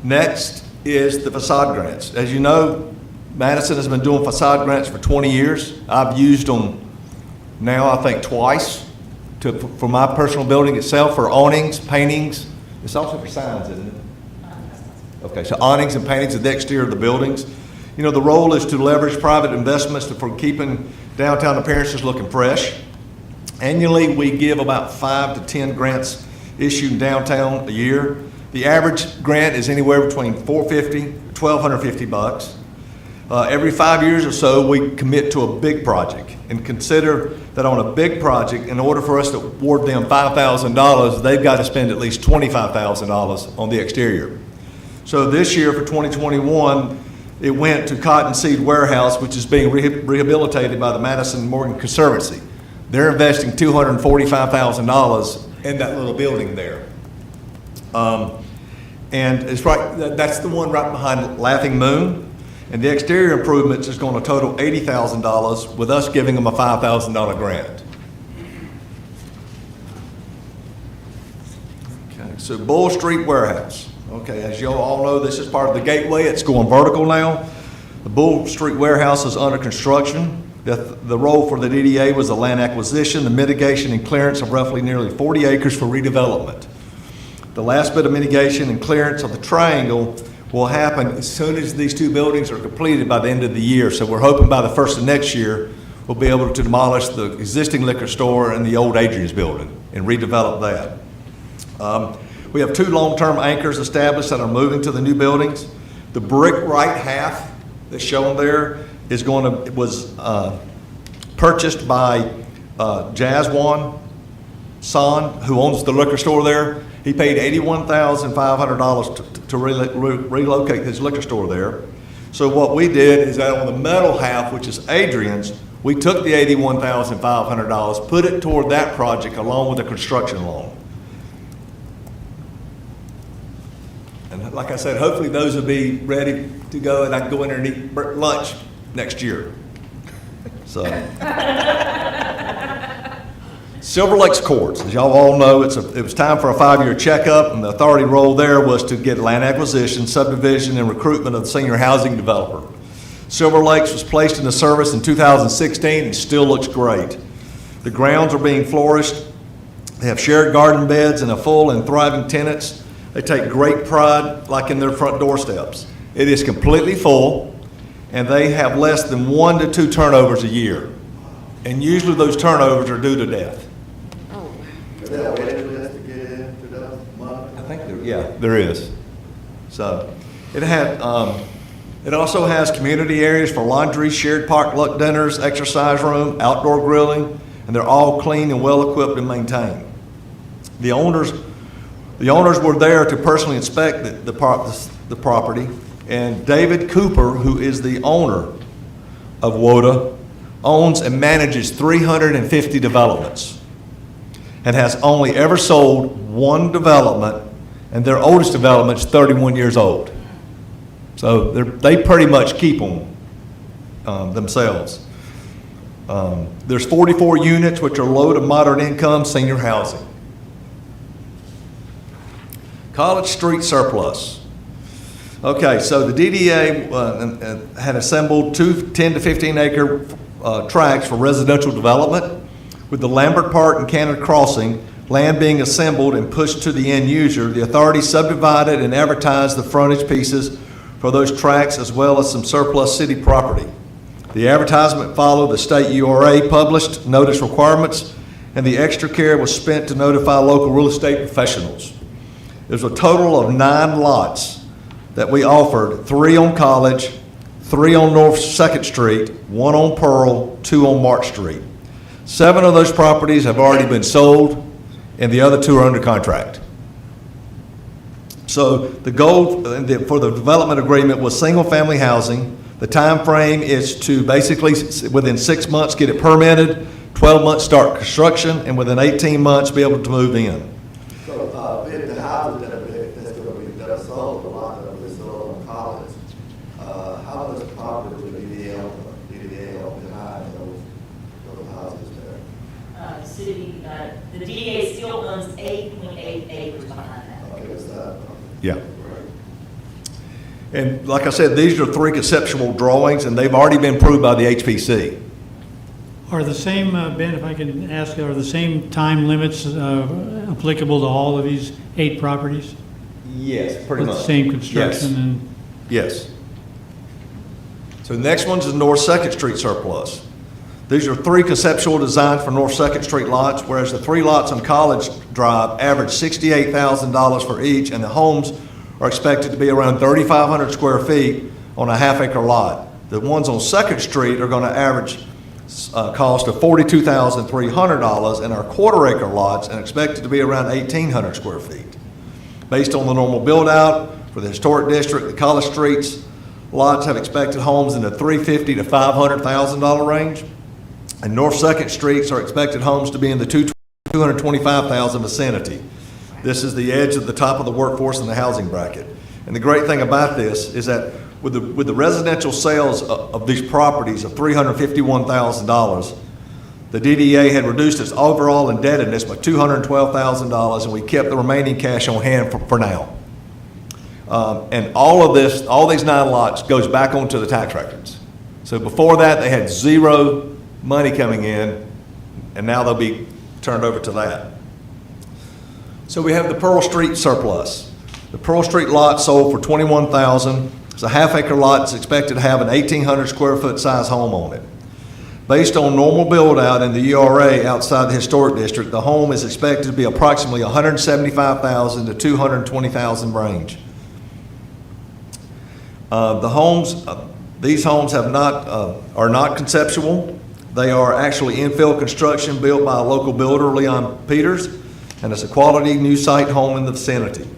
Next is the facade grants. As you know, Madison has been doing facade grants for 20 years. I've used them now, I think, twice for my personal building itself, for awnings, paintings. It's also for signs, isn't it? Okay, so awnings and paintings of the exterior of the buildings. The role is to leverage private investments for keeping downtown appearances looking fresh. Annually, we give about 5 to 10 grants issued in downtown a year. The average grant is anywhere between $450 to $1,250. Every 5 years or so, we commit to a big project and consider that on a big project, in order for us to award them $5,000, they've got to spend at least $25,000 on the exterior. So this year for 2021, it went to Cottonseed Warehouse, which is being rehabilitated by the Madison Morgan Conservancy. They're investing $245,000 in that little building there. And it's that's the one right behind Laughing Moon. And the exterior improvements is going to total $80,000 with us giving them a $5,000 grant. Okay, so Bull Street Warehouse. Okay, as you all know, this is part of the gateway. It's going vertical now. The Bull Street Warehouse is under construction. The role for the DDA was the land acquisition, the mitigation and clearance of roughly nearly 40 acres for redevelopment. The last bit of mitigation and clearance of the triangle will happen as soon as these 2 buildings are completed by the end of the year. So we're hoping by the first of next year, we'll be able to demolish the existing liquor store and the old Adrian's building and redevelop that. We have 2 long-term anchors established that are moving to the new buildings. The brick right half that's shown there was purchased by Jazwan San, who owns the liquor store there. He paid $81,500 to relocate his liquor store there. So what we did is that on the metal half, which is Adrian's, we took the $81,500, put it toward that project along with the construction loan. And like I said, hopefully those will be ready to go, and I can go in there and eat lunch next year. So. Silver Lakes Courts, as y'all all know, it was time for a 5-year checkup, and the authority role there was to get land acquisition, subdivision, and recruitment of the senior housing developer. Silver Lakes was placed into service in 2016 and still looks great. The grounds are being flourished. They have shared garden beds and a full and thriving tenants. They take great pride, like in their front doorsteps. It is completely full, and they have less than 1 to 2 turnovers a year. And usually those turnovers are due to death. Is there a waiting list to get into those months? I think there is. So it also has community areas for laundry, shared potluck dinners, exercise room, outdoor grilling, and they're all clean and well equipped and maintained. The owners The owners were there to personally inspect the property, and David Cooper, who is the owner of WODA, owns and manages 350 developments and has only ever sold one development, and their oldest development is 31 years old. So they pretty much keep them themselves. There's 44 units, which are low to moderate income senior housing. College Street surplus. Okay, so the DDA had assembled two 10 to 15 acre tracts for residential development, with the Lambert Park and Canada Crossing land being assembled and pushed to the end user. The authority subdivided and advertised the frontage pieces for those tracts, as well as some surplus city property. The advertisement followed the state URA published notice requirements, and the extra care was spent to notify local real estate professionals. There's a total of 9 lots that we offered, 3 on College, 3 on North 2nd Street, 1 on Pearl, 2 on March Street. 7 of those properties have already been sold, and the other 2 are under contract. So the goal for the development agreement was single-family housing. The time frame is to basically, within 6 months, get it permitted, 12 months start construction, and within 18 months, be able to move in. So, the houses that's gonna be, that are sold, a lot of them is sold on College. How much property would DDA behind those houses there? The DDA still owns 8.8 acres behind that. Okay, what's that? Yeah. And like I said, these are 3 conceptual drawings, and they've already been approved by the HPC. Are the same, Ben, if I can ask, are the same time limits applicable to all of these 8 properties? Yes, pretty With much. the same construction Yes. and? Yes. So the next one's is North 2nd Street surplus. These are 3 conceptual designs for North 2nd Street lots, whereas the 3 lots on College Drive average $68,000 for each, and the homes are expected to be around 3,500 square feet on a half-acre lot. The ones on 2nd Street are going to average cost of $42,300 and are quarter-acre lots and expected to be around 1,800 square feet. Based on the normal build-out for the historic district, the College Streets lots have expected homes in the $350,000 to $500,000 range, and North 2nd Streets are expected homes to be in the $225,000 vicinity. This is the edge of the top of the workforce in the housing bracket. And the great thing about this is that with the residential sales of these properties of $351,000, the DDA had reduced its overall indebtedness by $212,000, and we kept the remaining cash on hand for now. And all these 9 lots goes back onto the tax records. So before that, they had 0 money coming in, and now they'll be turned over to that. So we have the Pearl Street surplus. The Pearl Street lot sold for $21,000. It's a half-acre lot that's expected to have an 1,800 square foot size home on it. Based on normal build-out in the URA outside the historic district, the home is expected to be approximately $175,000 to $220,000 range. These homes are not conceptual. They are actually infill construction built by a local builder, Leon Peters, and it's a quality new site home in the vicinity.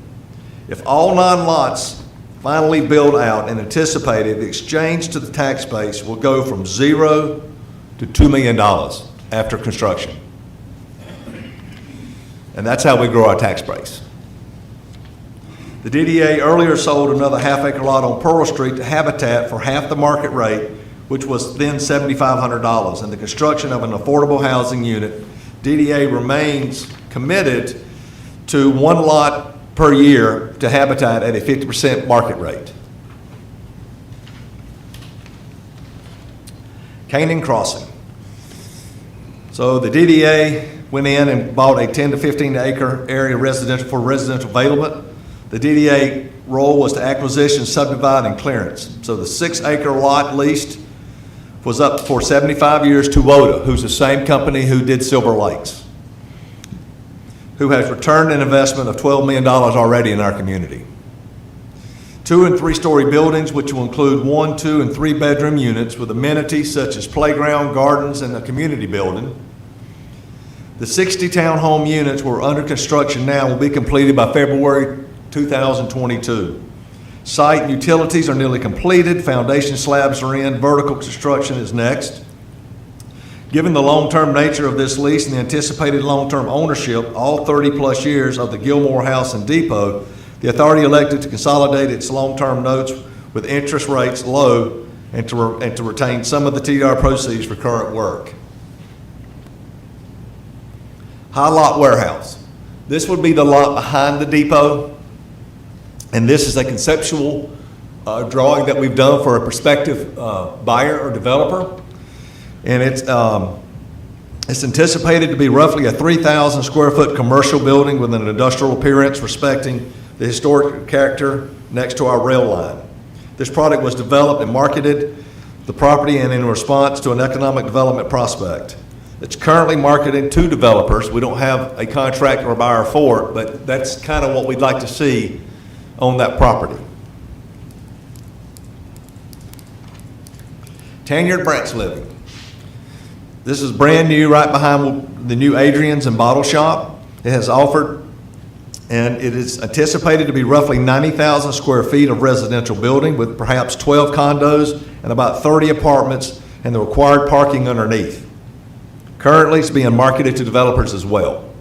If all 9 lots finally build out and anticipated, the exchange to the tax base will go from 0 to $2 million after construction. And that's how we grow our tax base. The DDA earlier sold another half-acre lot on Pearl Street to Habitat for half the market rate, which was then $7,500. And the construction of an affordable housing unit, DDA remains committed to 1 lot per year to Habitat at a 50% market rate. Canaan Crossing. So the DDA went in and bought a 10 to 15 acre area residential development. The DDA role was to acquisition, subdivide, and clearance. So the 6 acre lot leased was up for 75 years to WODA, who's the same company who did Silver Lakes, who has returned an investment of $12 million already in our community. 2 and 3 story buildings, which will include 1, 2, and 3 bedroom units with amenities such as playground, gardens, and a community building. The 60 townhome units were under construction now will be completed by February 2022. Site and utilities are nearly completed, foundation slabs are in, vertical construction is next. Given the long-term nature of this lease and the anticipated long-term ownership, all 30-plus years of the Gilmore House and Depot, the authority elected to consolidate its long-term notes with interest rates low and to retain some of the TDR proceeds for current work. High Lot Warehouse. This would be the lot behind the depot, and this is a conceptual drawing that we've done for a prospective buyer or developer. And it's anticipated to be roughly a 3,000 square foot commercial building with an industrial appearance respecting the historic character next to our rail line. This product was developed and marketed the property and in response to an economic development prospect. It's currently marketed to developers. We don't have a contract or buyer for it, but that's kind of what we'd like to see on that property. Tanyard Branch Living. This is brand new, right behind the new Adrian's and Bottle Shop. It has offered, and it is anticipated to be roughly 90,000 square feet of residential building with perhaps 12 condos and about 30 apartments and the required parking underneath. Currently, it's being marketed to developers as well.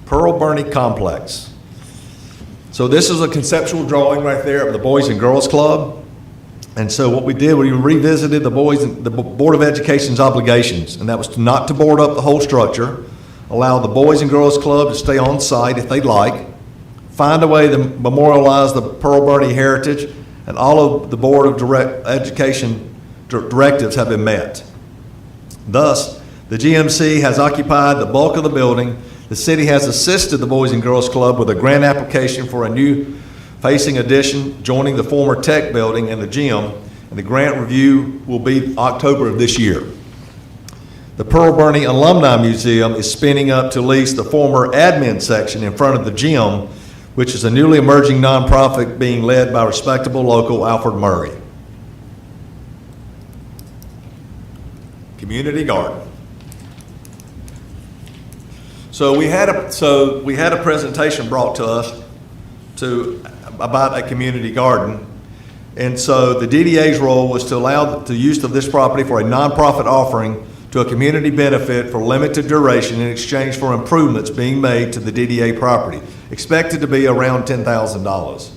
Pearl Burney Complex. So this is a conceptual drawing right there of the Boys and Girls Club. And so what we did, we revisited the Board of Education's obligations, and that was not to board up the whole structure, allow the Boys and Girls Club to stay on site if they'd like, find a way to memorialize the Pearl Burney heritage, and all of the Board of Education directives have been met. Thus, the GMC has occupied the bulk of the building. The city has assisted the Boys and Girls Club with a grant application for a new facing addition joining the former tech building and the gym, and the grant review will be October of this year. The Pearl Burney Alumni Museum is spinning up to lease the former admin section in front of the gym, which is a newly emerging nonprofit being led by respectable local Alfred Murray. Community garden. So we had a presentation brought to us about a community garden, and so the DDA's role was to allow the use of this property for a nonprofit offering to a community benefit for limited duration in exchange for improvements being made to the DDA property, expected to be around $10,000.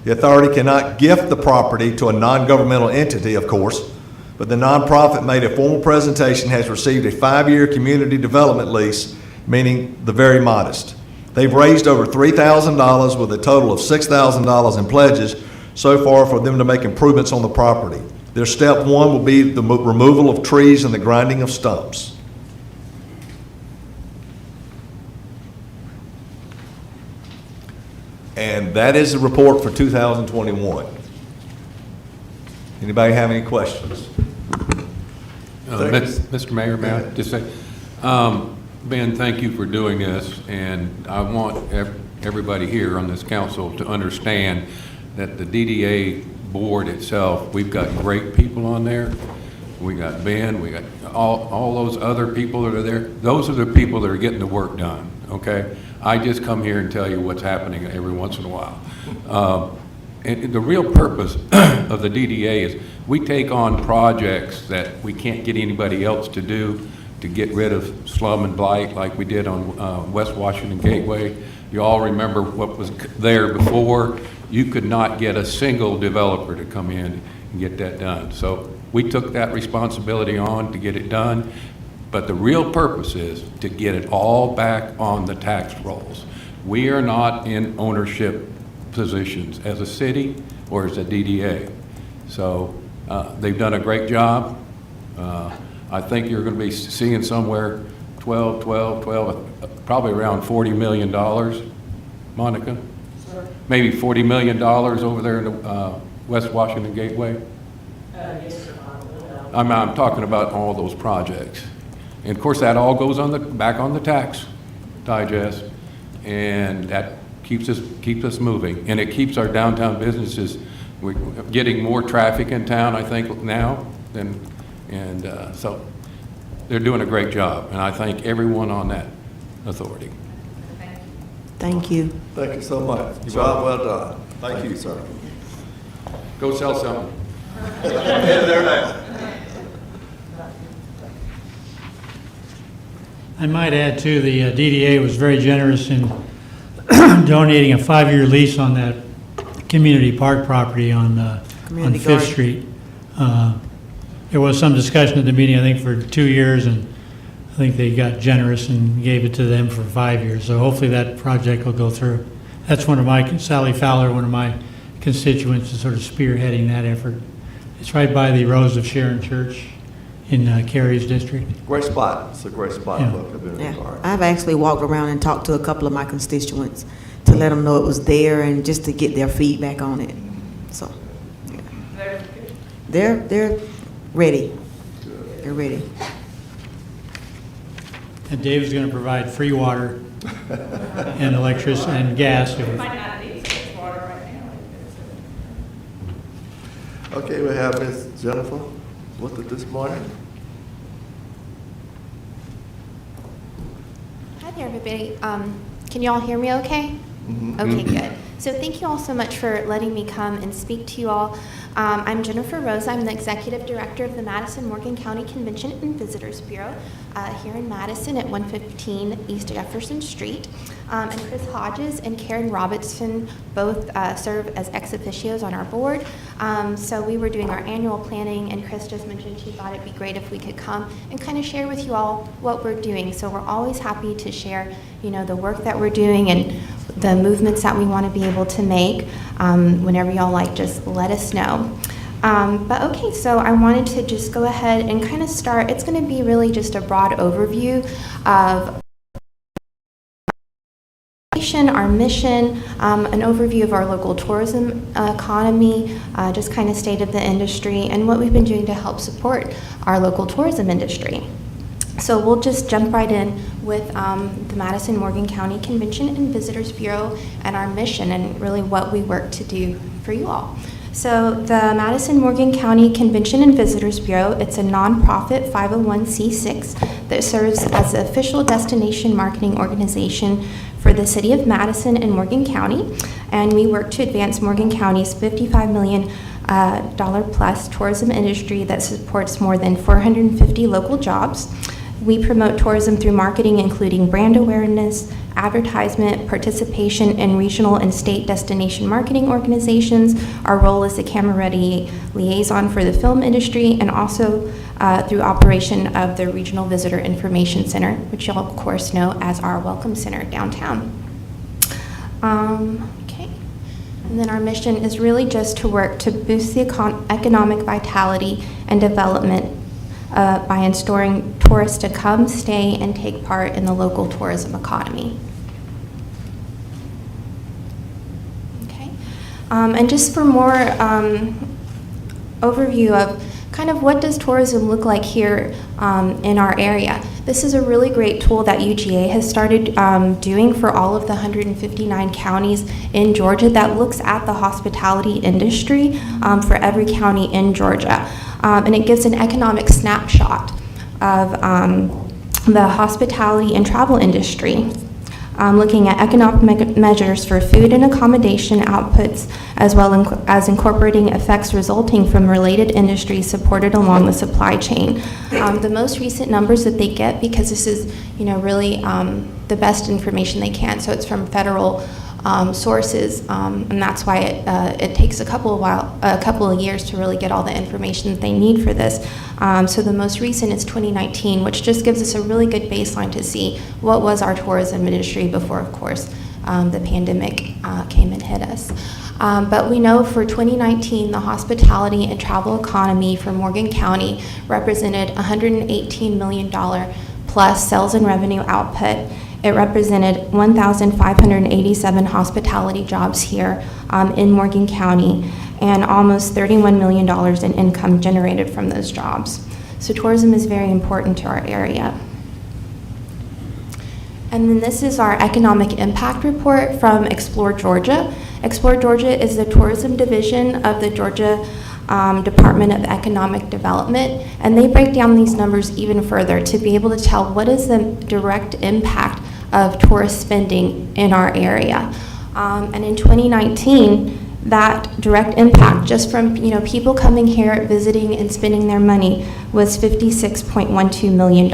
The authority cannot gift the property to a non-governmental entity, of course, but the nonprofit made a formal presentation, has received a 5-year community development lease, meaning the very modest. They've raised over $3,000 with a total of $6,000 in pledges so far for them to make improvements on the property. Their step one will be the removal of trees and the grinding of stumps. And that is the report for 2021. Anybody have any questions? Mr. Mayor, may I just say, Ben, thank you for doing this, and I want everybody here on this council to understand that the DDA board itself, we've got great people on there. We got Ben, we got all those other people that are there. Those are the people that are getting the work done, okay? I just come here and tell you what's happening every once in a while. And the real purpose of the DDA is we take on projects that we can't get anybody else to do to get rid of slum and blight like we did on West Washington Gateway. You all remember what was there before. You could not get a single developer to come in and get that done. So we took that responsibility on to get it done, but the real purpose is to get it all back on the tax rolls. We are not in ownership positions as a city or as a DDA. So they've done a great job. I think you're going to be seeing somewhere 12, probably around $40 million, Monica? Sir? Maybe $40 million over there in the West Washington Gateway? Yes, sir. I'm talking about all those projects. And of course, that all goes back on the tax digest, and that keeps us moving. And it keeps our downtown businesses, we're getting more traffic in town, I think, now than And so they're doing a great job, and I thank everyone on that authority. Thank you. Thank you so much. Job well done. Thank you, sir. Go sell something. Headed there now. I might add too, the DDA was very generous in donating a 5-year lease on that community park property on Community Fifth garden. Street. There was some discussion at the meeting, I think, for 2 years, and I think they got generous and gave it to them for 5 years. So hopefully that project will go through. That's one of my, Sally Fowler, one of my constituents, is sort of spearheading that effort. It's right by the Rose of Sharon Church in Cary's district. Great spot. It's a great spot Yeah. for a community Yeah, garden. I've actually walked around and talked to a couple of my constituents to let them know it was there and just to get their feedback on it. So, yeah. They're ready. They're ready. And Dave's going to provide free water and electricity and gas. Might not need so much water right now. Okay, we have Ms. Jennifer with us this morning. Hi there, everybody. Can you all hear me okay? Okay, good. So thank you all so much for letting me come and speak to you all. I'm Jennifer Rose. I'm the Executive Director of the Madison-Morgan County Convention and Visitors Bureau here in Madison at 115 East Jefferson Street. And Chris Hodges and Karen Robertson both serve as ex officios on our board. So we were doing our annual planning, and Chris just mentioned she thought it'd be great if we could come and kind of share with you all what we're doing. So we're always happy to share, the work that we're doing and the movements that we want to be able to make. Whenever y'all like, just let us know. But okay, so I wanted to just go ahead and kind of start. It's going to be really just a broad overview of our mission, an overview of our local tourism economy, just kind of state of the industry, and what we've been doing to help support our local tourism industry. So we'll just jump right in with the Madison-Morgan County Convention and Visitors Bureau and our mission and really what we work to do for you all. So the Madison-Morgan County Convention and Visitors Bureau, it's a nonprofit 501c6 that serves as the official destination marketing organization for the city of Madison and Morgan County. And we work to advance Morgan County's $55 million plus tourism industry that supports more than 450 local jobs. We promote tourism through marketing, including brand awareness, advertisement, participation in regional and state destination marketing organizations. Our role is the camera-ready liaison for the film industry, and also through operation of the Regional Visitor Information Center, which you'll of course know as our Welcome Center downtown. Okay. And then our mission is really just to work to boost the economic vitality and development by instoring tourists to come, stay, and take part in the local tourism economy. Okay, and just for more overview of kind of what does tourism look like here in our area. This is a really great tool that UGA has started doing for all of the 159 counties in Georgia that looks at the hospitality industry for every county in Georgia. And it gives an economic snapshot of the hospitality and travel industry, looking at economic measures for food and accommodation outputs, as well as incorporating effects resulting from related industries supported along the supply chain. The most recent numbers that they get, because this is, really the best information they can, so it's from federal sources, and that's why it takes a couple of years to really get all the information that they need for this. So the most recent is 2019, which just gives us a really good baseline to see what was our tourism industry before, of course, the pandemic came and hit us. But we know for 2019, the hospitality and travel economy for Morgan County represented $118 million plus sales and revenue output. It represented 1,587 hospitality jobs here in Morgan County, and almost $31 million in income generated from those jobs. So tourism is very important to our area. And then this is our economic impact report from Explore Georgia. Explore Georgia is the tourism division of the Georgia Department of Economic Development, and they break down these numbers even further to be able to tell what is the direct impact of tourist spending in our area. And in 2019, that direct impact just from people coming here, visiting and spending their money was $56.12 million.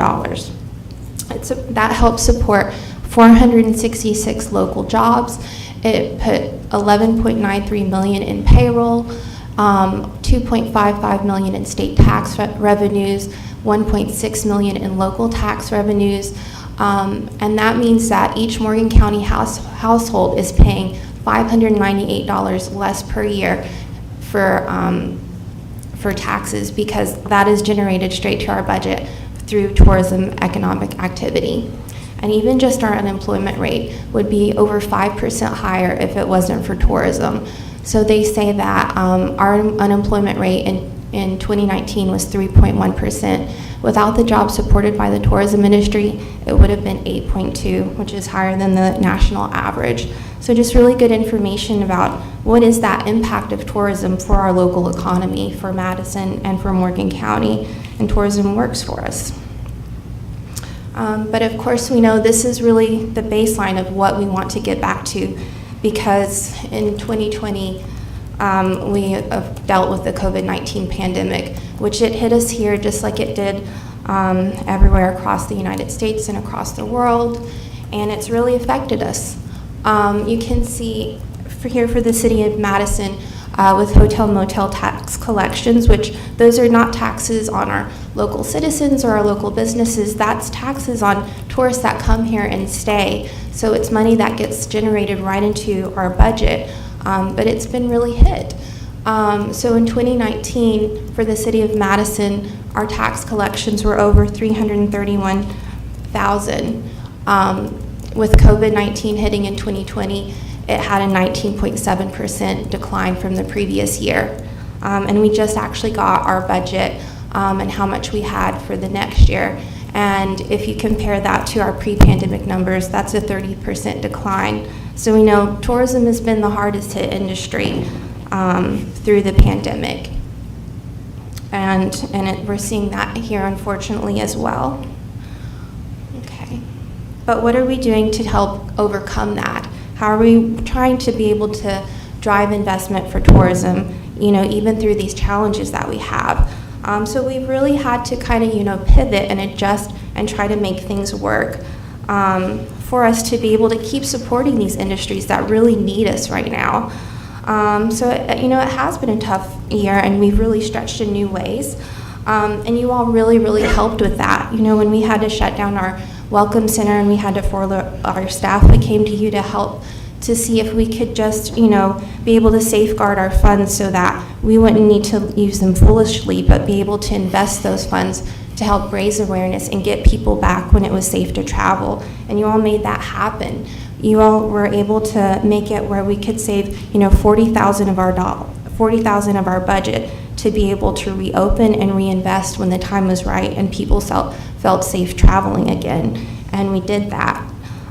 That helps support 466 local jobs. It put $11.93 million in payroll, $2.55 million in state tax revenues, $1.6 million in local tax revenues, and that means that each Morgan County household is paying $598 less per year for taxes, because that is generated straight to our budget through tourism economic activity. And even just our unemployment rate would be over 5% higher if it wasn't for tourism. So they say that our unemployment rate in 2019 was 3.1%. Without the jobs supported by the tourism industry, it would have been 8.2, which is higher than the national average. So just really good information about what is that impact of tourism for our local economy, for Madison and for Morgan County, and tourism works for us. But of course, we know this is really the baseline of what we want to get back to, because in 2020, we have dealt with the COVID-19 pandemic, which it hit us here just like it did everywhere across the United States and across the world, and it's really affected us. You can see here for the city of Madison with hotel motel tax collections, which those are not taxes on our local citizens or our local businesses, that's taxes on tourists that come here and stay. So it's money that gets generated right into our budget, but it's been really hit. So in 2019, for the city of Madison, our tax collections were over $331,000. With COVID-19 hitting in 2020, it had a 19.7% decline from the previous year. And we just actually got our budget and how much we had for the next year. And if you compare that to our pre-pandemic numbers, that's a 30% decline. So we know tourism has been the hardest hit industry through the pandemic. And we're seeing that here, unfortunately, as well. Okay. But what are we doing to help overcome that? How are we trying to be able to drive investment for tourism, even through these challenges that we have? So we've really had to kind of, pivot and adjust and try to make things work for us to be able to keep supporting these industries that really need us right now. So, it has been a tough year, and we've really stretched in new ways. And you all really, really helped with that. When we had to shut down our Welcome Center and we had to furlough our staff, we came to you to help to see if we could just, be able to safeguard our funds so that we wouldn't need to use them foolishly, but be able to invest those funds to help raise awareness and get people back when it was safe to travel. And you all made that happen. You all were able to make it where we could save, $40,000 of our budget to be able to reopen and reinvest when the time was right and people felt safe traveling again. And we did that.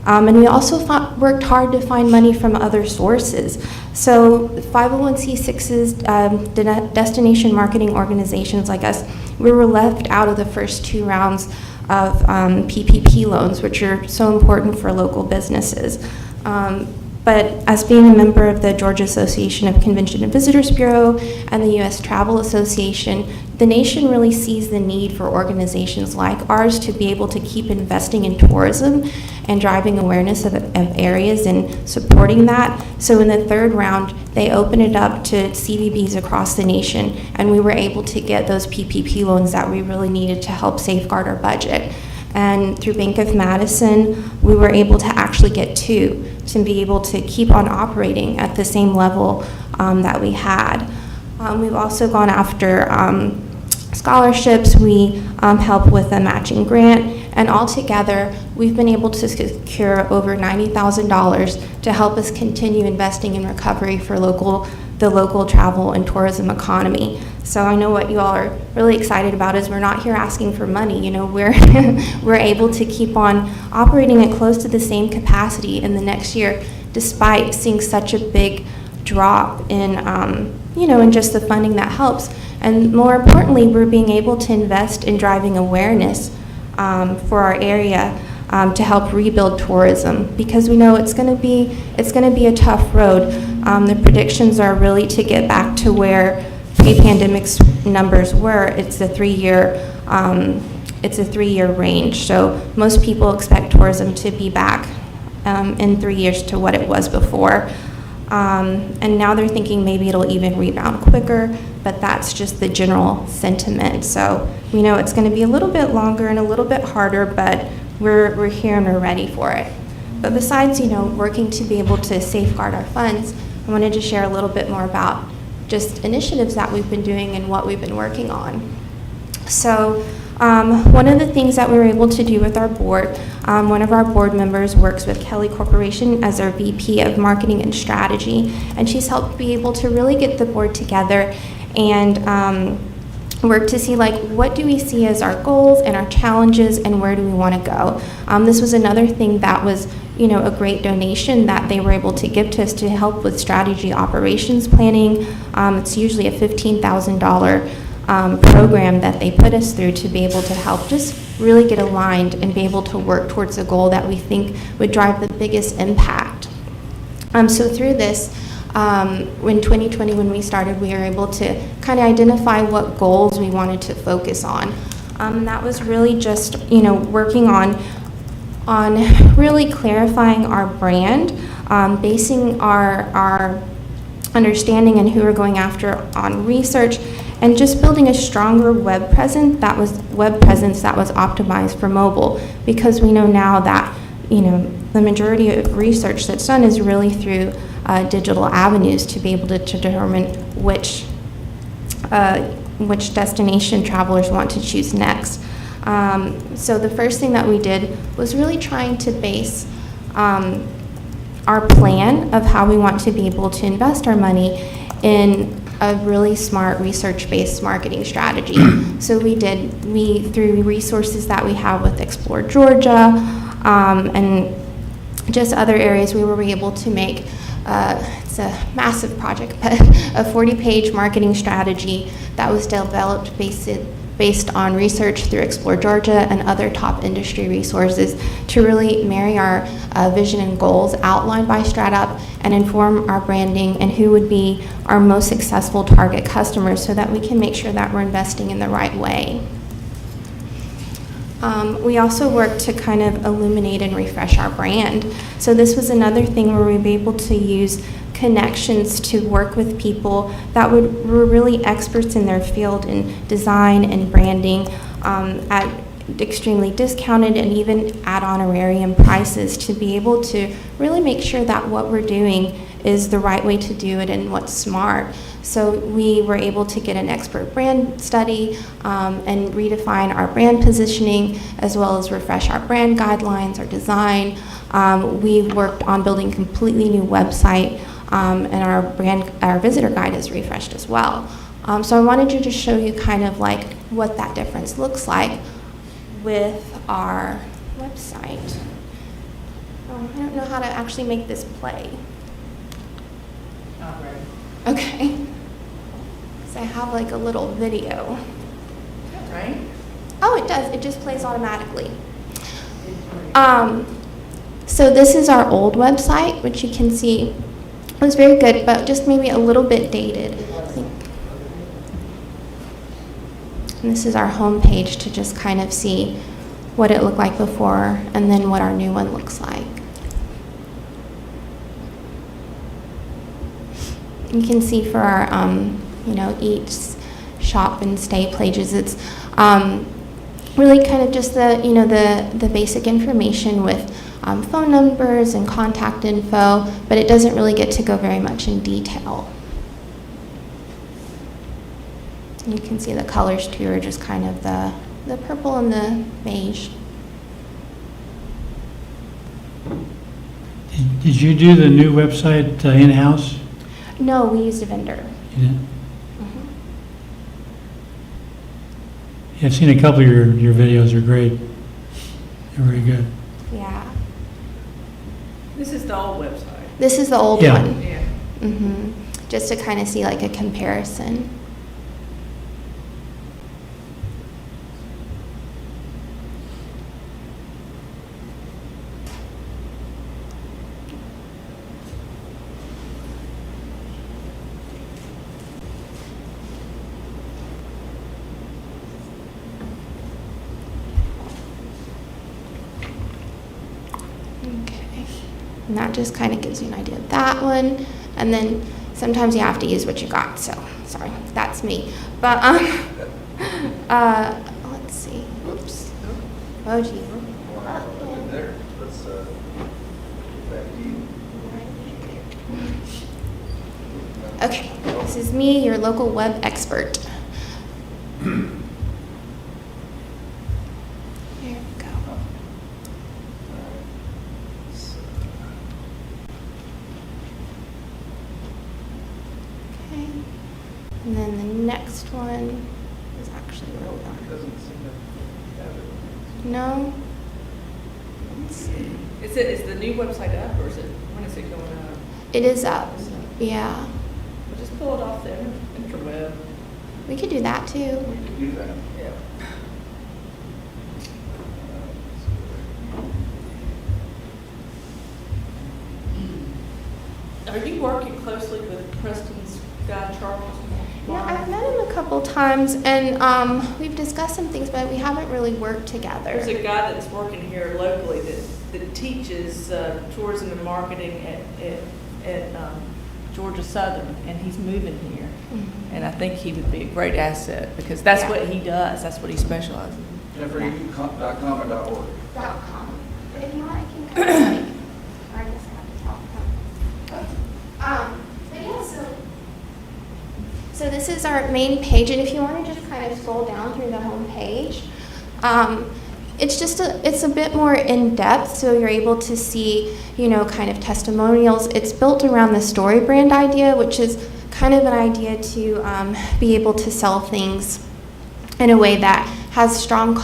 And we also worked hard to find money from other sources. So 501c6s, destination marketing organizations like us, we were left out of the first 2 rounds of PPP loans, which are so important for local businesses. But as being a member of the Georgia Association of Convention and Visitors Bureau and the U.S. Travel Association, the nation really sees the need for organizations like ours to be able to keep investing in tourism and driving awareness of areas and supporting that. So in the 3rd round, they opened it up to CVBs across the nation, and we were able to get those PPP loans that we really needed to help safeguard our budget. And through Bank of Madison, we were able to actually get 2 to be able to keep on operating at the same level that we had. We've also gone after scholarships. We help with a matching grant, and altogether, we've been able to secure over $90,000 to help us continue investing in recovery for the local travel and tourism economy. So I know what you all are really excited about is we're not here asking for money. We're we're able to keep on operating at close to the same capacity in the next year, despite seeing such a big drop in and just the funding that helps. And more importantly, we're being able to invest in driving awareness for our area to help rebuild tourism, because we know it's going to be a tough road. The predictions are really to get back to where pre-pandemic numbers were. It's a 3-year range. So most people expect tourism to be back in 3 years to what it was before. And now they're thinking maybe it'll even rebound quicker, but that's just the general sentiment. So we know it's going to be a little bit longer and a little bit harder, but we're here and we're ready for it. But besides, working to be able to safeguard our funds, I wanted to share a little bit more about just initiatives that we've been doing and what we've been working on. So one of the things that we were able to do with our board, one of our board members works with Kelly Corporation as our VP of Marketing and Strategy, and she's helped be able to really get the board together and work to see what do we see as our goals and our challenges and where do we want to go. This was another thing that was a great donation that they were able to give to us to help with strategy operations planning. It's usually a $15,000 program that they put us through to be able to help just really get aligned and be able to work towards a goal that we think would drive the biggest impact. So through this, in 2020 when we started, we were able to kind of identify what goals we wanted to focus on. And that was really just, working on really clarifying our brand, basing our understanding and who we're going after on research, and just building a stronger web presence that was optimized for mobile, because we know now that the majority of research that's done is really through digital avenues to be able to determine which destination travelers want to choose next. So the first thing that we did was really trying to base our plan of how we want to be able to invest our money in a really smart research-based marketing strategy. So through resources that we have with Explore Georgia and just other areas, we were able to make, it's a massive project, but a 40-page marketing strategy that was developed based on research through Explore Georgia and other top industry resources to really marry our vision and goals outlined by StratUp and inform our branding and who would be our most successful target customers so that we can make sure that we're investing in the right way. We also worked to kind of illuminate and refresh our brand. So this was another thing where we were able to use connections to work with people that were really experts in their field in design and branding at extremely discounted and even ad honorarium prices to be able to really make sure that what we're doing is the right way to do it and what's smart. So we were able to get an expert brand study and redefine our brand positioning, as well as refresh our brand guidelines, our design. We worked on building a completely new website, and our visitor guide is refreshed as well. So I wanted to just show you kind of what that difference looks like with our website. I don't know how to actually make this play. Not ready. Okay. So I have a little video. Right? Oh, it does. It just plays automatically. So this is our old website, which you can see was very good, but just maybe a little bit dated. And this is our home page to just kind of see what it looked like before and then what our new one looks like. You can see for our, each shop and stay pages, it's really kind of just the basic information with phone numbers and contact info, but it doesn't really get to go very much in detail. You can see the colors too are just kind of the purple and the beige. Did you do the new website in-house? No, we used a vendor. Yeah. Yeah, I've seen a couple of your videos are great. They're very good. Yeah. This is the old website. This is the old Yeah. one. Yeah. just to kind of see like a comparison. Okay, and that just kind of gives you an idea of that one. And then sometimes you have to use what you got, so sorry, that's me. But let's see. Oops. Oh gee. There, let's, get back to you. Okay, this is me, your local web expert. There we go. Okay, and then the next one is actually where we are. Doesn't seem to have it. No? Let's see. Is the new website up, or is it, when is it going up? It is up, yeah. We'll just pull it off the interweb. We could do that too. We can do that. Yeah. Are you working closely with Preston's guy, Charles? Yeah, I've met him a couple times, and we've discussed some things, but we haven't really worked together. There's a guy that's working here locally that teaches tourism and marketing at Georgia Southern, and he's moving here. Mhm. And I think he would be a great asset, because that's Yeah. what he does, that's what he specializes in. JenniferU.com and .org. .com. But if you want, I can kind of like, or I guess I have to talk. But yeah, so this is our main page, and if you want to just kind of scroll down through the home page, it's just it's a bit more in depth, so you're able to see, you know, kind of testimonials. It's built around the story brand idea, which is kind of an idea to be able to sell things in a way that has strong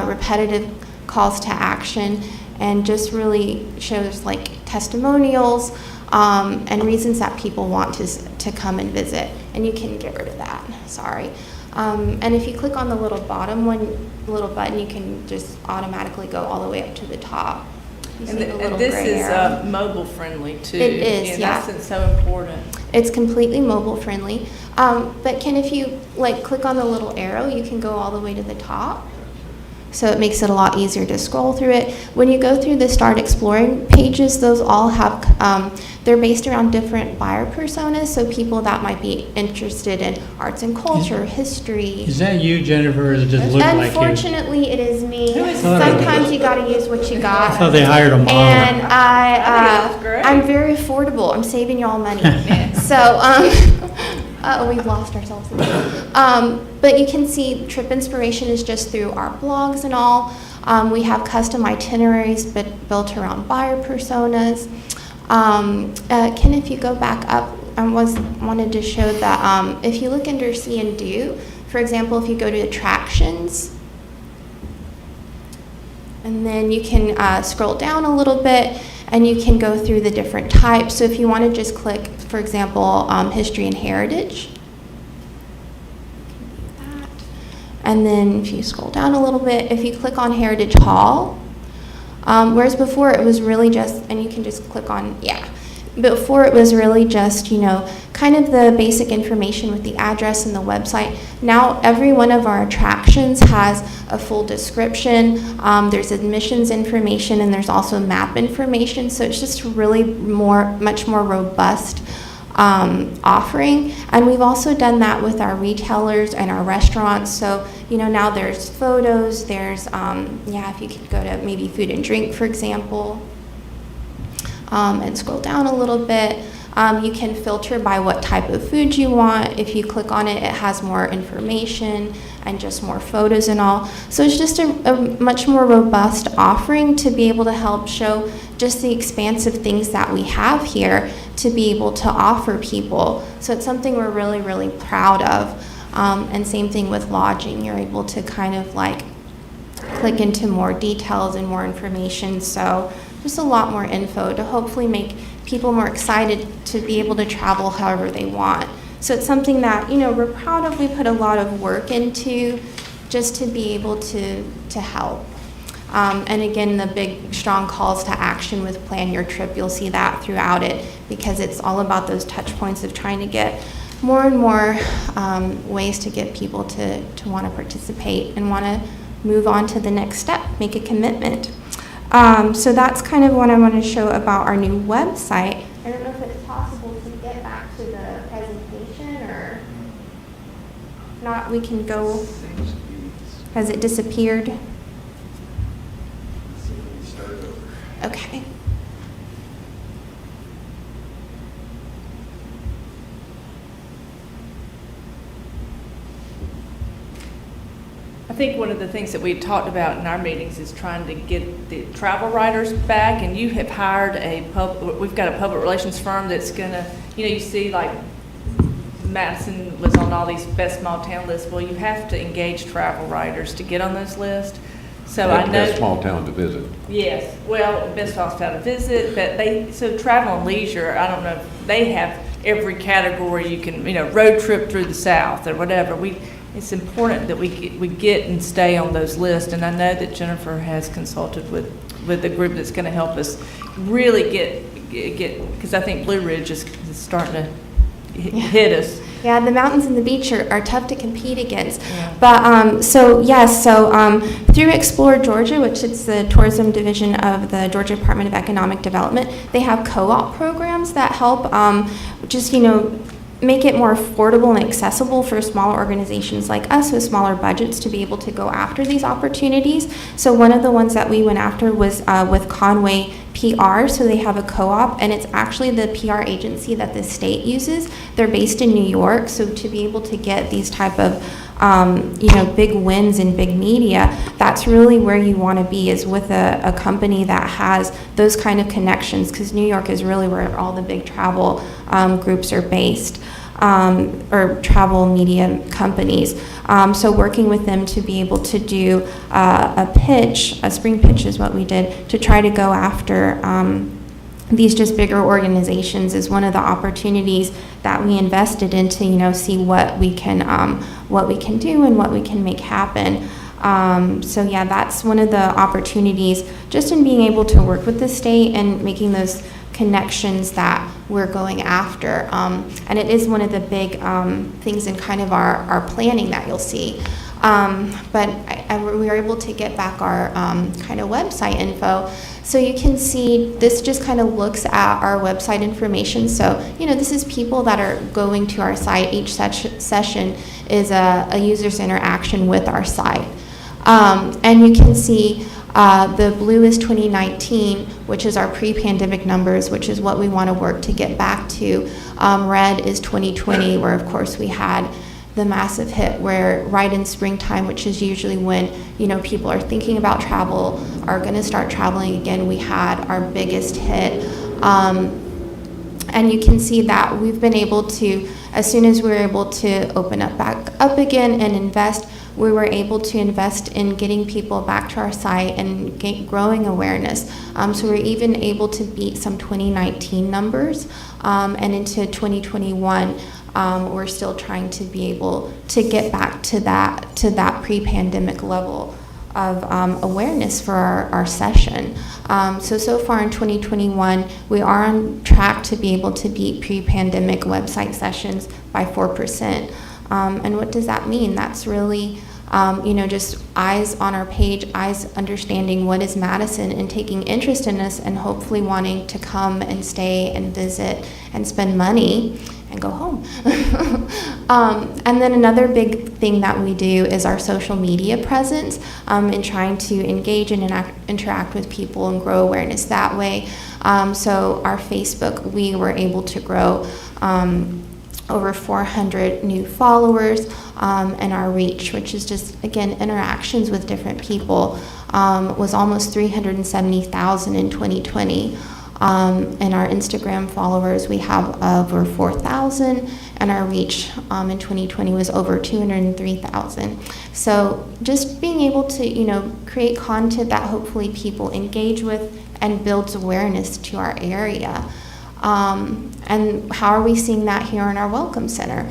repetitive calls to action and just really shows like testimonials and reasons that people want to come and visit. And you can get rid of that, sorry. And if you click on the little bottom little button, you can just automatically go all the way up to the top. You see the little And this gray is arrow. mobile friendly too. It is, And yeah. that's so important. It's completely mobile friendly. But Ken, if you like click on the little arrow, you can go all the way to the top. So it makes it a lot easier to scroll through it. When you go through the Start Exploring pages, those all have, they're based around different buyer personas, so people that might be interested in arts and culture, history. Is that you, Jennifer, or does it just look like you? Unfortunately, it is me. Who is Sometimes you gotta use what you got. I thought they hired a model. And I think it looks great. I'm very affordable. I'm saving y'all money. So, we've lost ourselves. But you can see Trip Inspiration is just through our blogs and all. We have custom itineraries built around buyer personas. Ken, if you go back up, I wanted to show that if you look under See and Do, for example, if you go to attractions, and then you can scroll down a little bit, and you can go through the different types. So if you want to just click, for example, history and heritage, and then if you scroll down a little bit, if you click on Heritage Hall, whereas before it was really just, and you can just click on, yeah, before it was really just, you know, kind of the basic information with the address and the website. Now every one of our attractions has a full description. There's admissions information, and there's also map information. So it's just really much more robust offering. And we've also done that with our retailers and our restaurants. So, you know, now there's photos, there's, if you could go to maybe food and drink, for example, and scroll down a little bit. You can filter by what type of food you want. If you click on it, it has more information and just more photos and all. So it's just a much more robust offering to be able to help show just the expansive things that we have here to be able to offer people. So it's something we're really, really proud of. And same thing with lodging. You're able to kind of like click into more details and more information. So just a lot more info to hopefully make people more excited to be able to travel however they want. So it's something that, we're proud of. We put a lot of work into just to be able to help. And again, the big, strong calls to action with Plan Your Trip, you'll see that throughout it, because it's all about those touch points of trying to get more and more ways to get people to want to participate and want to move on to the next step, make a commitment. So that's kind of what I want to show about our new website. I don't know if it's possible to get back to the presentation, or if not, we can go. Has it disappeared? Okay. I think one of the things that we talked about in our meetings is trying to get the travel writers back, and you have hired we've got a public relations firm that's gonna, you see like Madison was on all these best small town lists. Well, you have to engage travel writers to get on those lists. So I know. Best small town to visit. Yes, well, best small town to visit, but so travel and leisure, I don't know, if they have every category you can, road trip through the South or whatever. It's important that we get and stay on those lists, and I know that Jennifer has consulted with the group that's going to help us really get because I think Blue Ridge is starting to hit us. Yeah, the mountains and the beach are tough to compete against. Yeah. But through Explore Georgia, which is the tourism division of the Georgia Department of Economic Development, they have co-op programs that help make it more affordable and accessible for smaller organizations like us with smaller budgets to be able to go after these opportunities. So one of the ones that we went after was with Conway PR. So they have a co-op, and it's actually the PR agency that the state uses. They're based in New York, so to be able to get these type of big wins in big media, that's really where you want to be, is with a company that has those kind of connections, because New York is really where all the big travel groups are based, or travel media companies. So working with them to be able to do a spring pitch is what we did, to try to go after these just bigger organizations is one of the opportunities that we invested in to, see what we can do and what we can make happen. That's one of the opportunities, just in being able to work with the state and making those connections that we're going after. And it is one of the big things in kind of our planning that you'll see. But we were able to get back our kind of website info. So you can see this just kind of looks at our website information. So, this is people that are going to our site. Each session is a user's interaction with our site. And you can see the blue is 2019, which is our pre-pandemic numbers, which is what we want to work to get back to. Red is 2020, where of course we had the massive hit, where right in springtime, which is usually when people are thinking about travel, are going to start traveling again, we had our biggest hit. And you can see that we've been able to, as soon as we were able to open up back up again and invest, we were able to invest in getting people back to our site and growing awareness. So we're even able to beat some 2019 numbers, and into 2021. We're still trying to be able to get back to that pre-pandemic level of awareness for our session. So far in 2021, we are on track to be able to beat pre-pandemic website sessions by 4%. And what does that mean? That's really just eyes on our page, eyes understanding what is Madison and taking interest in us, and hopefully wanting to come and stay and visit and spend money and go home. And then another big thing that we do is our social media presence, in trying to engage and interact with people and grow awareness that way. So our Facebook, we were able to grow over 400 new followers, and our reach, which is just, again, interactions with different people, was almost 370,000 in 2020. And our Instagram followers, we have over 4,000, and our reach in 2020 was over 203,000. So just being able to, create content that hopefully people engage with and builds awareness to our area. And how are we seeing that here in our Welcome Center?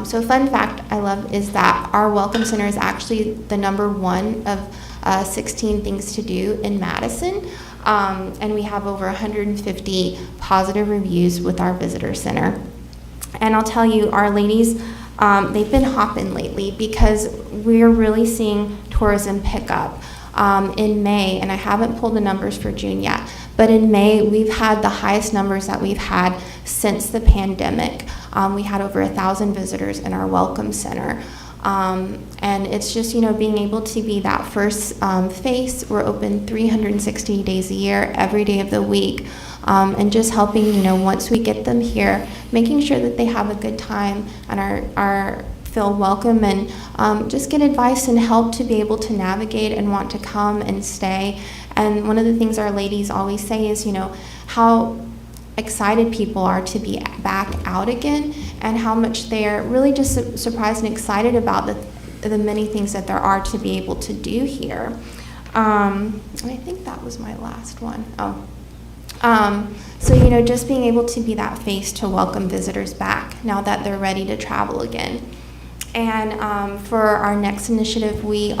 So a fun fact I love is that our Welcome Center is actually the #1 of 16 things to do in Madison. And we have over 150 positive reviews with our visitor center. And I'll tell you, our ladies, they've been hopping lately because we're really seeing tourism pick up. In May, and I haven't pulled the numbers for June yet, but in May, we've had the highest numbers that we've had since the pandemic. We had over 1,000 visitors in our Welcome Center. And it's just, being able to be that first face. We're open 360 days a year, every day of the week. And just helping, once we get them here, making sure that they have a good time and are feel welcome and just get advice and help to be able to navigate and want to come and stay. And one of the things our ladies always say is, how excited people are to be back out again and how much they're really just surprised and excited about the many things that there are to be able to do here. And I think that was my last one. So, just being able to be that face to welcome visitors back now that they're ready to travel again. And for our next initiative, we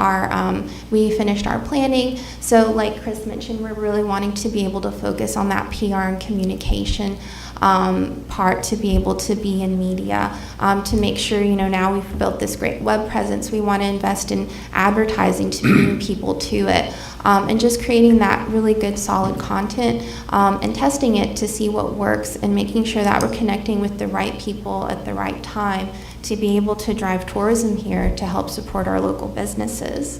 finished our planning. So like Chris mentioned, we're really wanting to be able to focus on that PR and communication part, to be able to be in media, to make sure, now we've built this great web presence. We want to invest in advertising to bring people to it. And just creating that really good, solid content and testing it to see what works and making sure that we're connecting with the right people at the right time to be able to drive tourism here to help support our local businesses.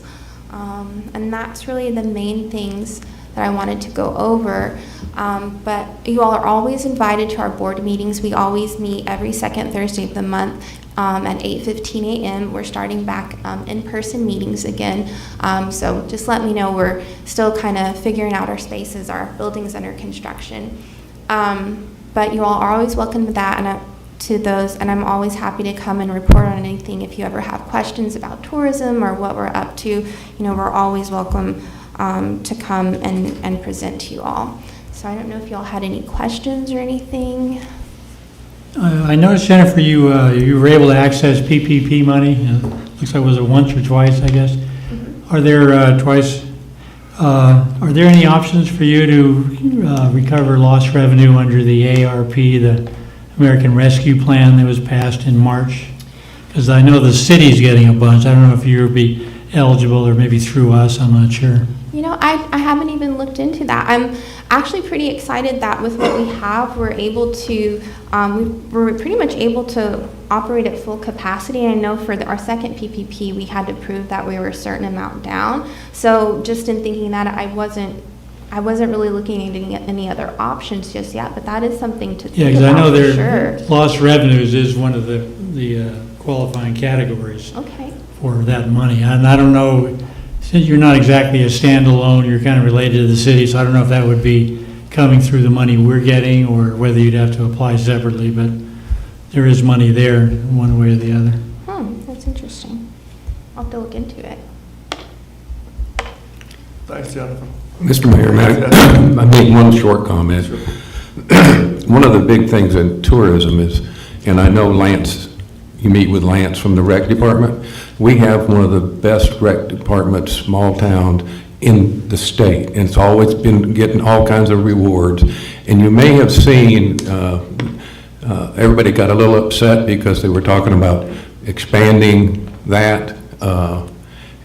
And that's really the main things that I wanted to go over. But you all are always invited to our board meetings. We always meet every second Thursday of the month at 8:15 a.m. We're starting back in-person meetings again. So just let me know. We're still kind of figuring out our spaces, our buildings under construction. But you all are always welcome to that. And I'm always happy to come and report on anything. If you ever have questions about tourism or what we're up to, we're always welcome to come and present to you all. So I don't know if y'all had any questions or anything. I noticed, Jennifer, you were able to access PPP money. Looks like it was a once or twice, I guess. Mm-hmm. Are there twice? Are there any options for you to recover lost revenue under the ARP, the American Rescue Plan that was passed in March? Because I know the city's getting a bunch. I don't know if you'll be eligible or maybe through us. I'm not sure. I haven't even looked into that. I'm actually pretty excited that with what we have, we're able to, we're pretty much able to operate at full capacity. I know for our second PPP, we had to prove that we were a certain amount down. So just in thinking that, I wasn't really looking at any other options just yet, but that is something to think about. Yeah, because I know for sure. Lost revenues is one of the qualifying categories for that money. And I don't know, since you're not exactly a standalone, you're kind of related to the city, so I don't know if that would be coming through the money we're getting or whether you'd have to apply separately, but there is money there one way or the other. That's interesting. I'll have to look into it. Thanks, Jennifer. Mr. Mayor, I make one short comment. One of the big things in tourism is, and I know Lance, you meet with Lance from the rec department, we have one of the best rec departments, small town in the state, and it's always been getting all kinds of rewards. And you may have seen, everybody got a little upset because they were talking about expanding that,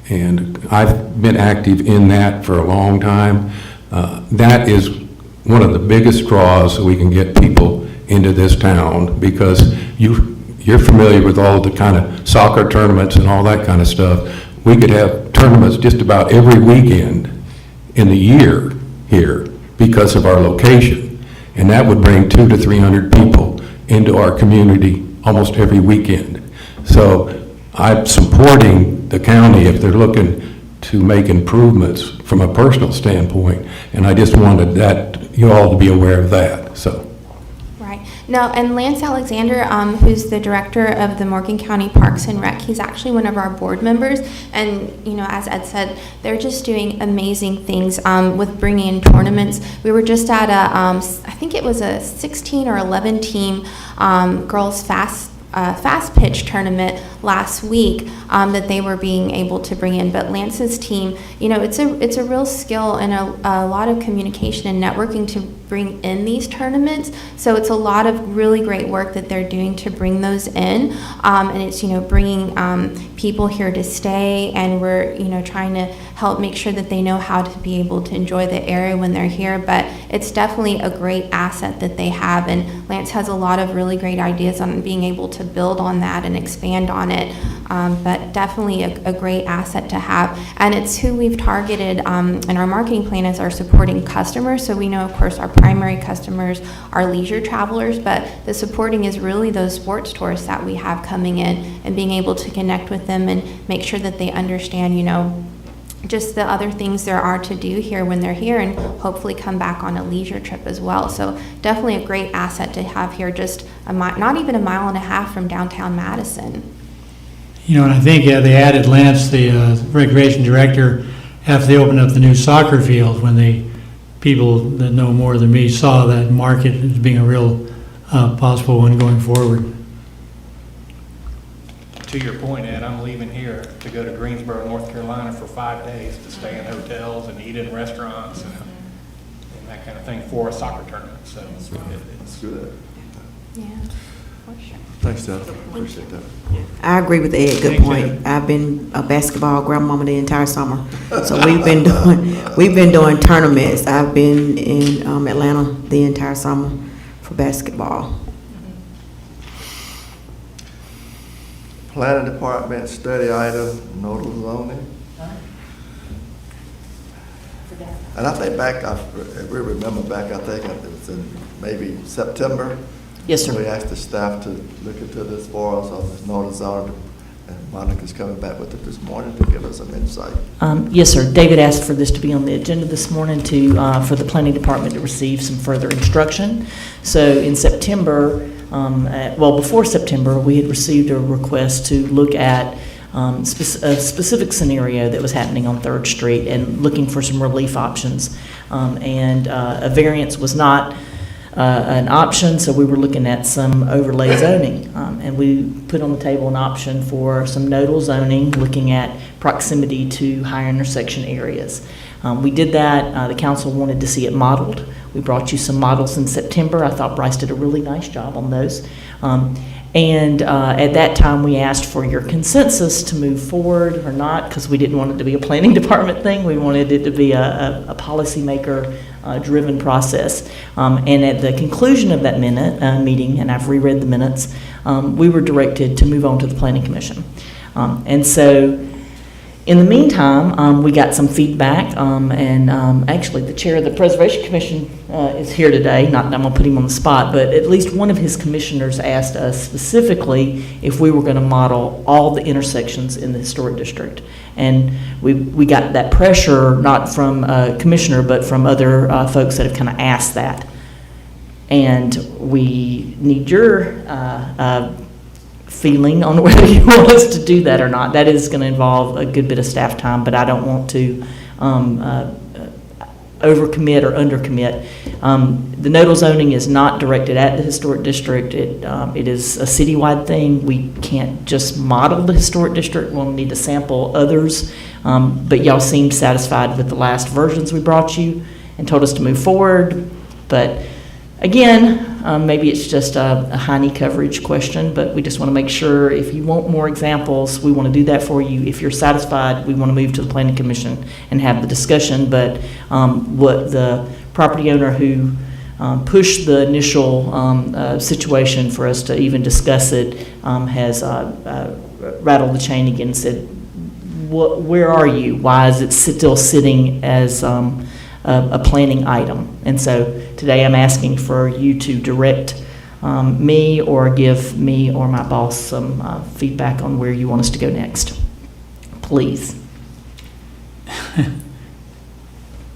and I've been active in that for a long time. That is one of the biggest draws that we can get people into this town, because you're familiar with all the kind of soccer tournaments and all that kind of stuff. We could have tournaments just about every weekend in the year here because of our location. And that would bring 200 to 300 people into our community almost every weekend. So I'm supporting the county if they're looking to make improvements from a personal standpoint. And I just wanted you all to be aware of that, so. Right. No, and Lance Alexander, who's the director of the Morgan County Parks and Rec, he's actually one of our board members. And, you know, as Ed said, they're just doing amazing things with bringing in tournaments. We were just at I think it was a 16 or 11 team girls fast pitch tournament last week that they were being able to bring in. But Lance's team, you know, it's a real skill and a lot of communication and networking to bring in these tournaments. So it's a lot of really great work that they're doing to bring those in. And it's, you know, bringing people here to stay, and we're, you know, trying to help make sure that they know how to be able to enjoy the area when they're here. But it's definitely a great asset that they have, and Lance has a lot of really great ideas on being able to build on that and expand on it. But definitely a great asset to have. And it's who we've targeted in our marketing plan as our supporting customers. So we know, of course, our primary customers are leisure travelers, but the supporting is really those sports tourists that we have coming in, and being able to connect with them and make sure that they understand, you know, just the other things there are to do here when they're here, and hopefully come back on a leisure trip as well. So definitely a great asset to have here, just not even a mile and a half from downtown Madison. You know, and I think they added Lance, the recreation director, after they opened up the new soccer field, when people that know more than me saw that market as being a real possible one going forward. To your point, Ed, I'm leaving here to go to Greensboro, North Carolina for 5 days to stay in hotels and eat in restaurants and that kind of thing for a soccer tournament. So it's good. Yeah, for sure. Thanks, Jeff. Appreciate that. I agree with Ed, good point. I've been a basketball grandmama the entire summer. So we've been doing tournaments. I've been in Atlanta the entire summer for basketball. Planning Department study item, nodal zoning. And I think we remember back, I think it was in maybe September. Yes, sir. We asked the staff to look into this for us on this nodal zone, and Monica's coming back with it this morning to give us some insight. Yes, sir. David asked for this to be on the agenda this morning for the planning department to receive some further instruction. So in September, before September, we had received a request to look at a specific scenario that was happening on 3rd Street and looking for some relief options. A variance was not an option, so we were looking at some overlay zoning. And we put on the table an option for some nodal zoning, looking at proximity to high intersection areas. We did that. The council wanted to see it modeled. We brought you some models in September. I thought Bryce did a really nice job on those. At that time, we asked for your consensus to move forward or not, because we didn't want it to be a planning department thing. We wanted it to be a policymaker driven process. And at the conclusion of that meeting, and I've reread the minutes, we were directed to move on to the Planning Commission. And so in the meantime, we got some feedback, actually the chair of the Preservation Commission is here today. Not that I'm going to put him on the spot, but at least one of his commissioners asked us specifically if we were going to model all the intersections in the historic district. And we got that pressure, not from a commissioner, but from other folks that have kind of asked that. And we need your feeling on whether you want us to do that or not. That is going to involve a good bit of staff time, but I don't want to overcommit or undercommit. The nodal zoning is not directed at the historic district. It is a citywide thing. We can't just model the historic district. We'll need to sample others. But y'all seemed satisfied with the last versions we brought you and told us to move forward. But again, maybe it's just a high-knee coverage question, but we just want to make sure if you want more examples, we want to do that for you. If you're satisfied, we want to move to the Planning Commission and have the discussion. But what the property owner who pushed the initial situation for us to even discuss it has rattled the chain again and said, where are you? Why is it still sitting as a planning item? And so today I'm asking for you to direct me or give me or my boss some feedback on where you want us to go next. Please.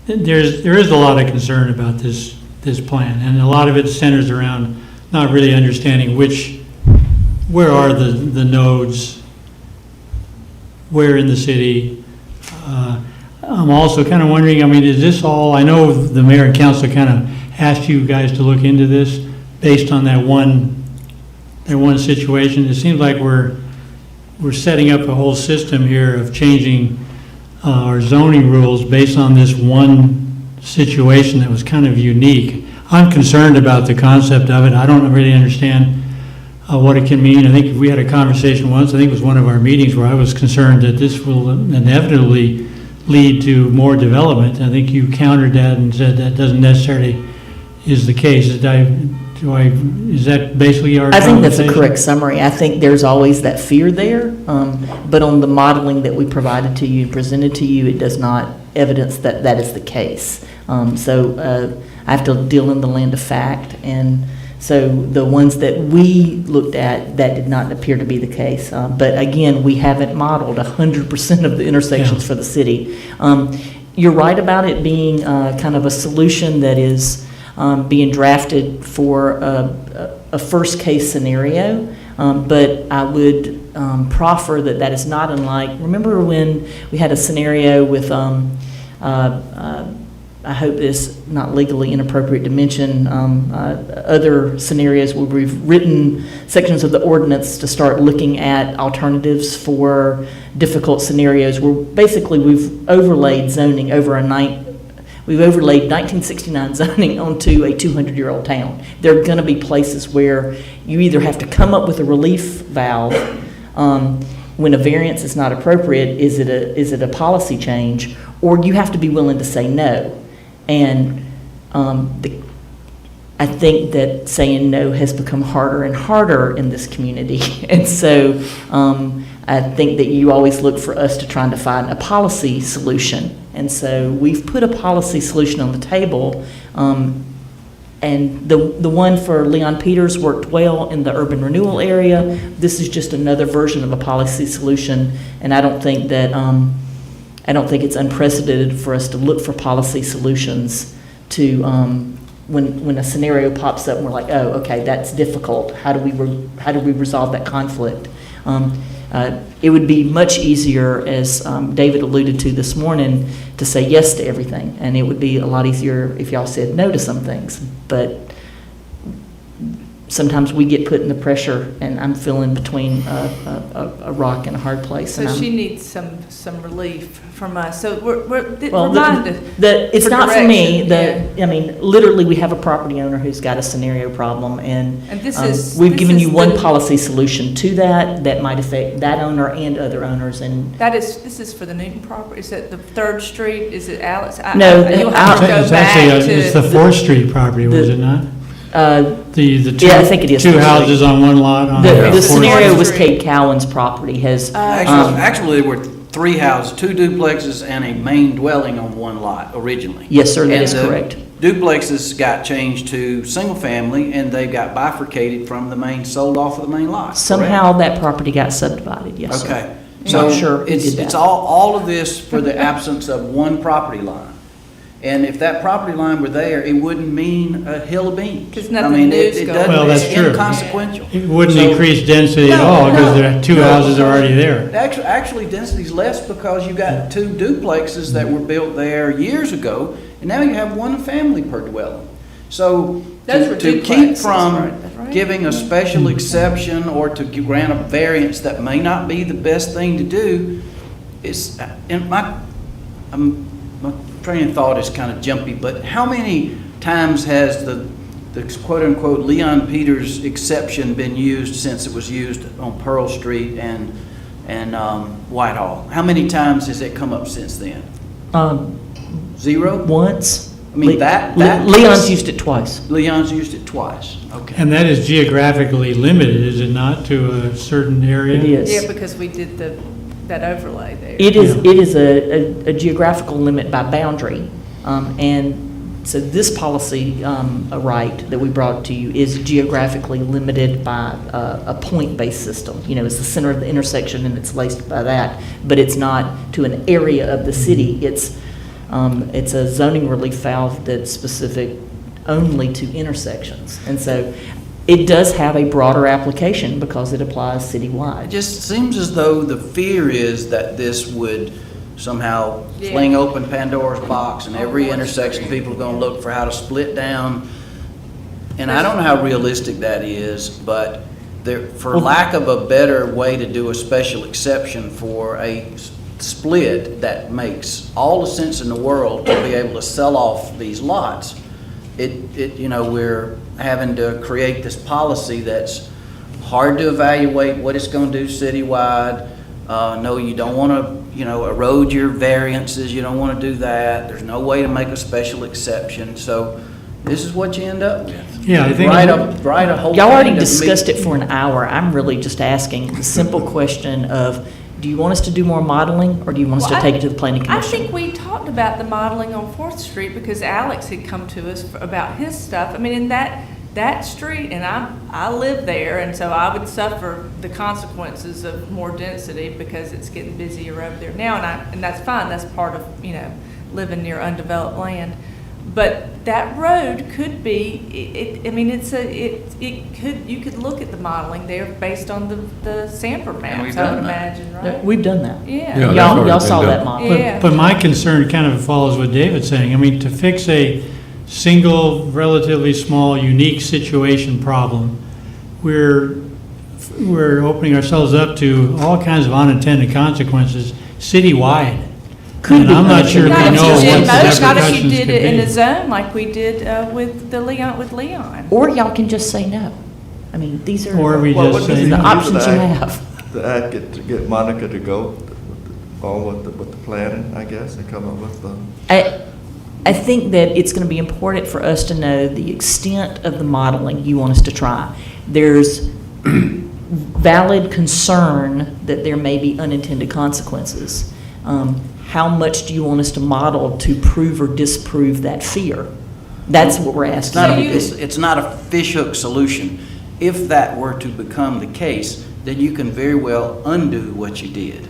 There is a lot of concern about this plan, and a lot of it centers around not really understanding where are the nodes, where in the city. I'm also kind of wondering, I mean, is this all, I know the mayor and council kind of asked you guys to look into this based on that one situation. It seems like we're setting up a whole system here of changing our zoning rules based on this one situation that was kind of unique. I'm concerned about the concept of it. I don't really understand what it can mean. I think we had a conversation once, I think it was one of our meetings, where I was concerned that this will inevitably lead to more development. I think you countered that and said that doesn't necessarily is the case. Is that basically our I think that's a conversation? correct summary. I think there's always that fear there, but on the modeling that we provided to you and presented to you, it does not evidence that that is the case. So I have to deal in the land of fact, and so the ones that we looked at, that did not appear to be the case. But again, we haven't modeled 100% of the intersections for the city. You're right about it being kind of a solution that is being drafted for a first case scenario, but I would proffer that that is not unlike, remember when we had a scenario with, I hope it's not legally inappropriate to mention other scenarios where we've written sections of the ordinance to start looking at alternatives for difficult scenarios, where basically we've overlaid zoning over we've overlaid 1969 zoning onto a 200-year-old town. There are going to be places where you either have to come up with a relief valve when a variance is not appropriate. Is it a policy change, or you have to be willing to say no? And I think that saying no has become harder and harder in this community. And so I think that you always look for us to try to find a policy solution. And so we've put a policy solution on the table. And the one for Leon Peters worked well in the urban renewal area. This is just another version of a policy solution. And I don't think that I don't think it's unprecedented for us to look for policy solutions to when a scenario pops up and we're like, oh, okay, that's difficult. How do we resolve that conflict? It would be much easier, as David alluded to this morning, to say yes to everything, and it would be a lot easier if y'all said no to some things. But sometimes we get put in the pressure, and I'm feeling between a rock and a hard place. So and she needs some relief from us. So well, remind us. it's for not for me. direction, I mean, literally, we have a property owner who's got a scenario problem, and we've this given is you one the- policy solution to that might affect that owner and other owners. And This is for the Newton property. Is it the 3rd Street? Is it Alex? No, You'll have to go It's back actually, to. it's the 4th Street property, was it not? The two, yeah, I think it is two 4th Street. houses on one lot on the 4th scenario Street. was Kate Cowan's property has. Actually, there were 3 houses, 2 duplexes and a main dwelling on one lot originally. Yes, sir, that And is the correct. Duplexes got changed to single family, and they got bifurcated from the main, sold off of the main lot. Somehow that property got subdivided, yes, sir. Okay. I'm So not sure who it's, did that. it's all of this for the absence of one property line. And if that property line were there, it wouldn't mean a hill of beans. 'Cause I nothing mean, new's it going doesn't, Well, that's it's true. inconsequential. It wouldn't So- increase density at No, all, because no, the two no, houses are because already there. Actually, density's less because you got 2 duplexes that were built there years ago, and now you have 1 family per dwelling. So Those were to keep duplexes, from right? giving a special exception or to grant a variance that may not be the best thing to do is, and my train of thought is kind of jumpy, but how many times has the quote-unquote Leon Peters exception been used since it was used on Pearl Street and Whitehall? How many times has it come up since then? 0? Once. I mean, that Leon's used it twice. Leon's used it twice. Okay. And that is geographically limited, is it not, to a certain area? It is. Yeah, because we did that overlay there. It is a geographical limit by boundary, and so this policy right that we brought to you is geographically limited by a point-based system. You know, it's the center of the intersection and it's laced by that, but it's not to an area of the city. It's a zoning relief valve that's specific only to intersections, and so it does have a broader application because it applies citywide. It just seems as though the fear is that this would somehow Yeah. fling open Pandora's box, and every intersection, people are gonna look for how to split down. And I don't know how realistic that is, but there, for lack of a better way to do a special exception for a split that makes all the sense in the world to be able to sell off these lots, we're having to create this policy that's hard to evaluate what it's gonna do citywide. No, you don't wanna, erode your variances, you don't wanna do that. There's no way to make a special exception, so this is what you end up with. Yeah, I think. Write a whole. Y'all already thing to discussed meet- it for an hour. I'm really just asking the simple question of, do you want us to do more modeling, or do you want us to Well, take it to the planning I commission? think we talked about the modeling on Fourth Street because Alex had come to us about his stuff. I mean, in that street, and I live there, and so I would suffer the consequences of more density because it's getting busier over there now, and that's fine. That's part of, living near undeveloped land. But that road could be, you could look at the modeling there based on the Sanford maps, we've I done would that. imagine, No, right? We've done that. Yeah. Yeah, that's Y'all already been saw done. that model. Yeah. But my concern kind of follows what David's saying. I mean, to fix a single, relatively small, unique situation problem, we're opening ourselves up to all kinds of unintended consequences citywide. Could And be I'm not sure if we Not know if you what did the most, not if you repercussions did could it in be. a zone like we did with Leon. Or y'all can just say no. I mean, these are Or we Well, just what does say, he the do options to you that? have. The act get Monica to go on with the planning, I guess, and come up with the. I think that it's going to be important for us to know the extent of the modeling you want us to try. There's valid concern that there may be unintended consequences. How much do you want us to model to prove or disprove that fear? That's what we're It's asking. not, So you- it's not a fishhook solution. If that were to become the case, then you can very well undo what you did.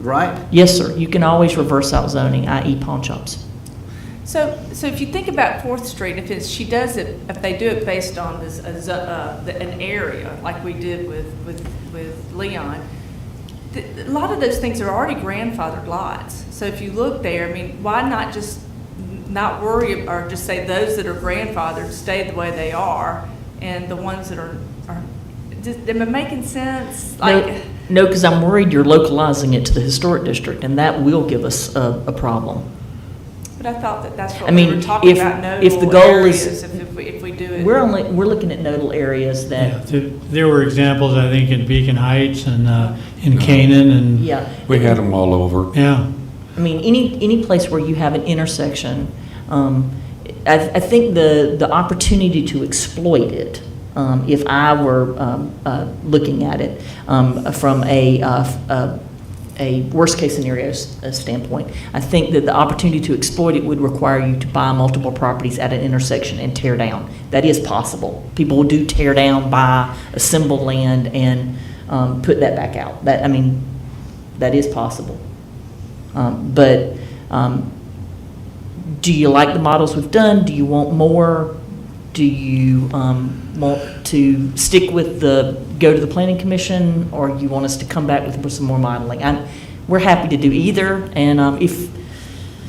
Right? Yes, sir. You can always reverse out zoning, i.e. pawn shops. So if you think about Fourth Street, if they do it based on this, an area, like we did with Leon, a lot of those things are already grandfathered lots. So if you look there, I mean, why not just not worry, or just say those that are grandfathered stay the way they are, and the ones that are am I making sense? No, because I'm worried you're localizing it to the historic district, and that will give us a problem. But I thought that's I what we mean, were talking if- about, if the nodal goal is- areas, if we do it. We're looking at nodal areas yeah, that, there were examples, I think, in Beacon Heights and in Canaan and, yeah. We had them all over. yeah. I mean, any place where you have an intersection, I think the opportunity to exploit it, if I were looking at it from a worst-case scenario standpoint, I think that the opportunity to exploit it would require you to buy multiple properties at an intersection and tear down. That is possible. People do tear down, buy, assemble land, and put that back out. That is possible. But do you like the models we've done? Do you want more? Do you want to stick with go to the planning commission, or you want us to come back with some more modeling? We're happy to do either, and if,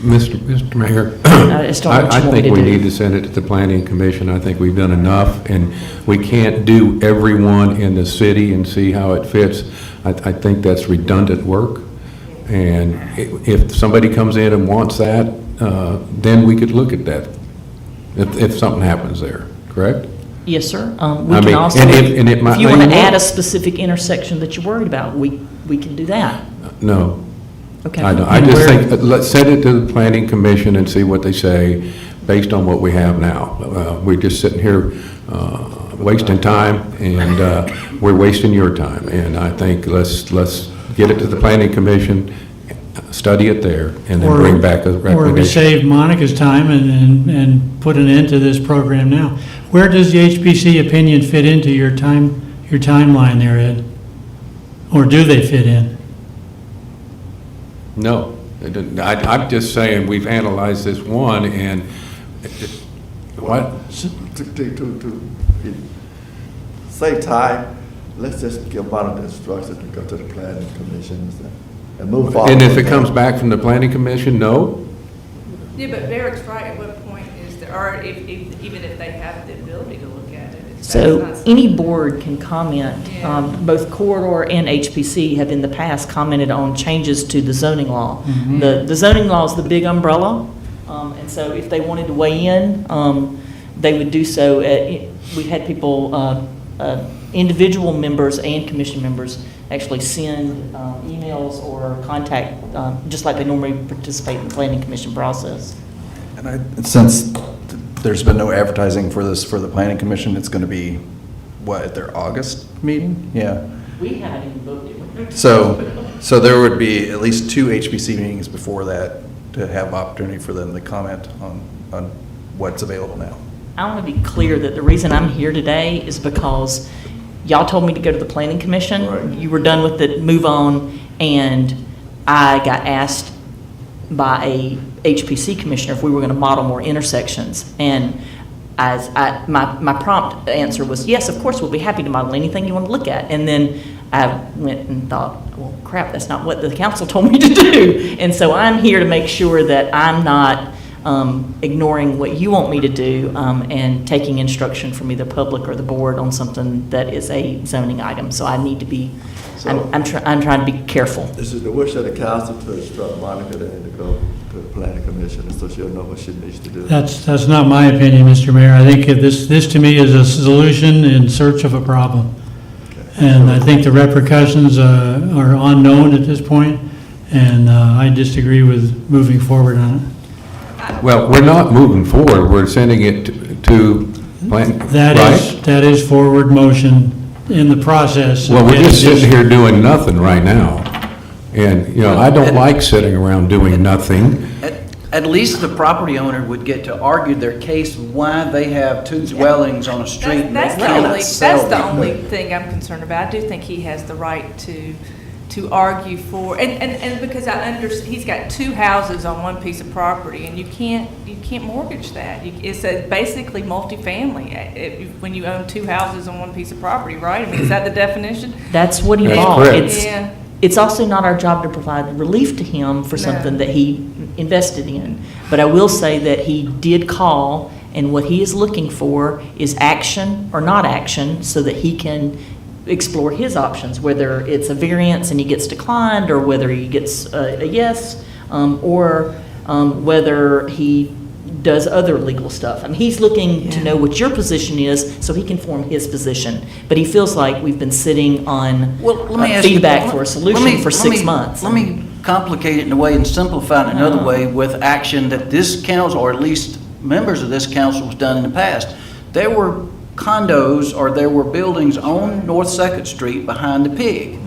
Mr. Mayor, I just don't know what you I want me think to we do. need to send it to the planning commission. I think we've done enough, and we can't do everyone in the city and see how it fits. I think that's redundant work, and if somebody comes in and wants that, then we could look at that, if something happens there, correct? Yes, sir. I We can mean, also, and it might if you want to not add a work. specific intersection that you're worried about, we can do that. No. Okay. I don't. I just think, let's send it to the planning commission and see what they say based on what we have now. We're just sitting here wasting time, and we're wasting your time. And I think let's get it to the planning commission, study it there, and then bring back a Or we recommendation. save Monica's time and put an end to this program now. Where does the HPC opinion fit into your timeline there, Ed? Or do they fit in? No, it didn't. I'm just saying, we've analyzed this one, and what? save time, let's just give one of the instructions to go to the planning commission and move forward. And if it with comes that. back from the planning commission, no? Yeah, but Derek's right, at what point is there, or even if they have the ability to look at it, it's So that's not any board can comment. Yeah. Both Corridor and HPC have in the past commented on changes to the zoning law. The zoning law is the big umbrella, and so if they wanted to weigh in, they would do so. We had people, individual members and commission members actually send emails or contact, just like they normally participate in the planning commission process. And since there's been no advertising for this for the planning commission, it's going to be, what, at their August meeting? Yeah. We haven't even voted. So there would be at least 2 HPC meetings before that to have opportunity for them to comment on what's available now. I want to be clear that the reason I'm here today is because y'all told me to go to the planning commission. Right. You were done with it, move on, and I got asked by a HPC commissioner if we were going to model more intersections. And my prompt answer was, yes, of course, we'll be happy to model anything you want to look at. And then I went and thought, well, crap, that's not what the council told me to do. And so I'm here to make sure that I'm not ignoring what you want me to do and taking instruction from either public or the board on something that is a zoning item. So I need to be, I'm trying to be careful. This is the wish of the council to instruct Monica then to go to the planning commission, so she'll know what she needs to do. That's not my opinion, Mr. Mayor. I think if this to me is a solution in search of a problem. And I think the repercussions are unknown at this point, and I disagree with moving forward on it. Well, we're not moving forward, we're sending it to plan, right? That is forward motion in the process. Well, we're just sitting here doing nothing right now. And, you know, I don't like sitting around doing nothing. At least the property owner would get to argue their case why they have 2 dwellings on a street. That's they the cannot only, sell that's the them. only thing I'm concerned about. I do think he has the right to argue for, and because he's got 2 houses on one piece of property, and you can't mortgage that. It's basically multifamily, when you own 2 houses on one piece of property, right? I mean, is that the definition? That's what he That's bought. correct. Yeah. It's also not our job to provide relief to him for something No. that he invested in. But I will say that he did call, and what he is looking for is action or not action so that he can explore his options, whether it's a variance and he gets declined, or whether he gets a yes, or whether he does other legal stuff. I mean, he's looking to know what your position is so he can form his position. But he feels like we've been sitting on Let me ask you- feedback for a solution for 6 months. Let me complicate it in a way and simplify it in another way with action that this council, or at least members of this council, has done in the past. There were condos, or there were buildings on North 2nd Street behind the Pig.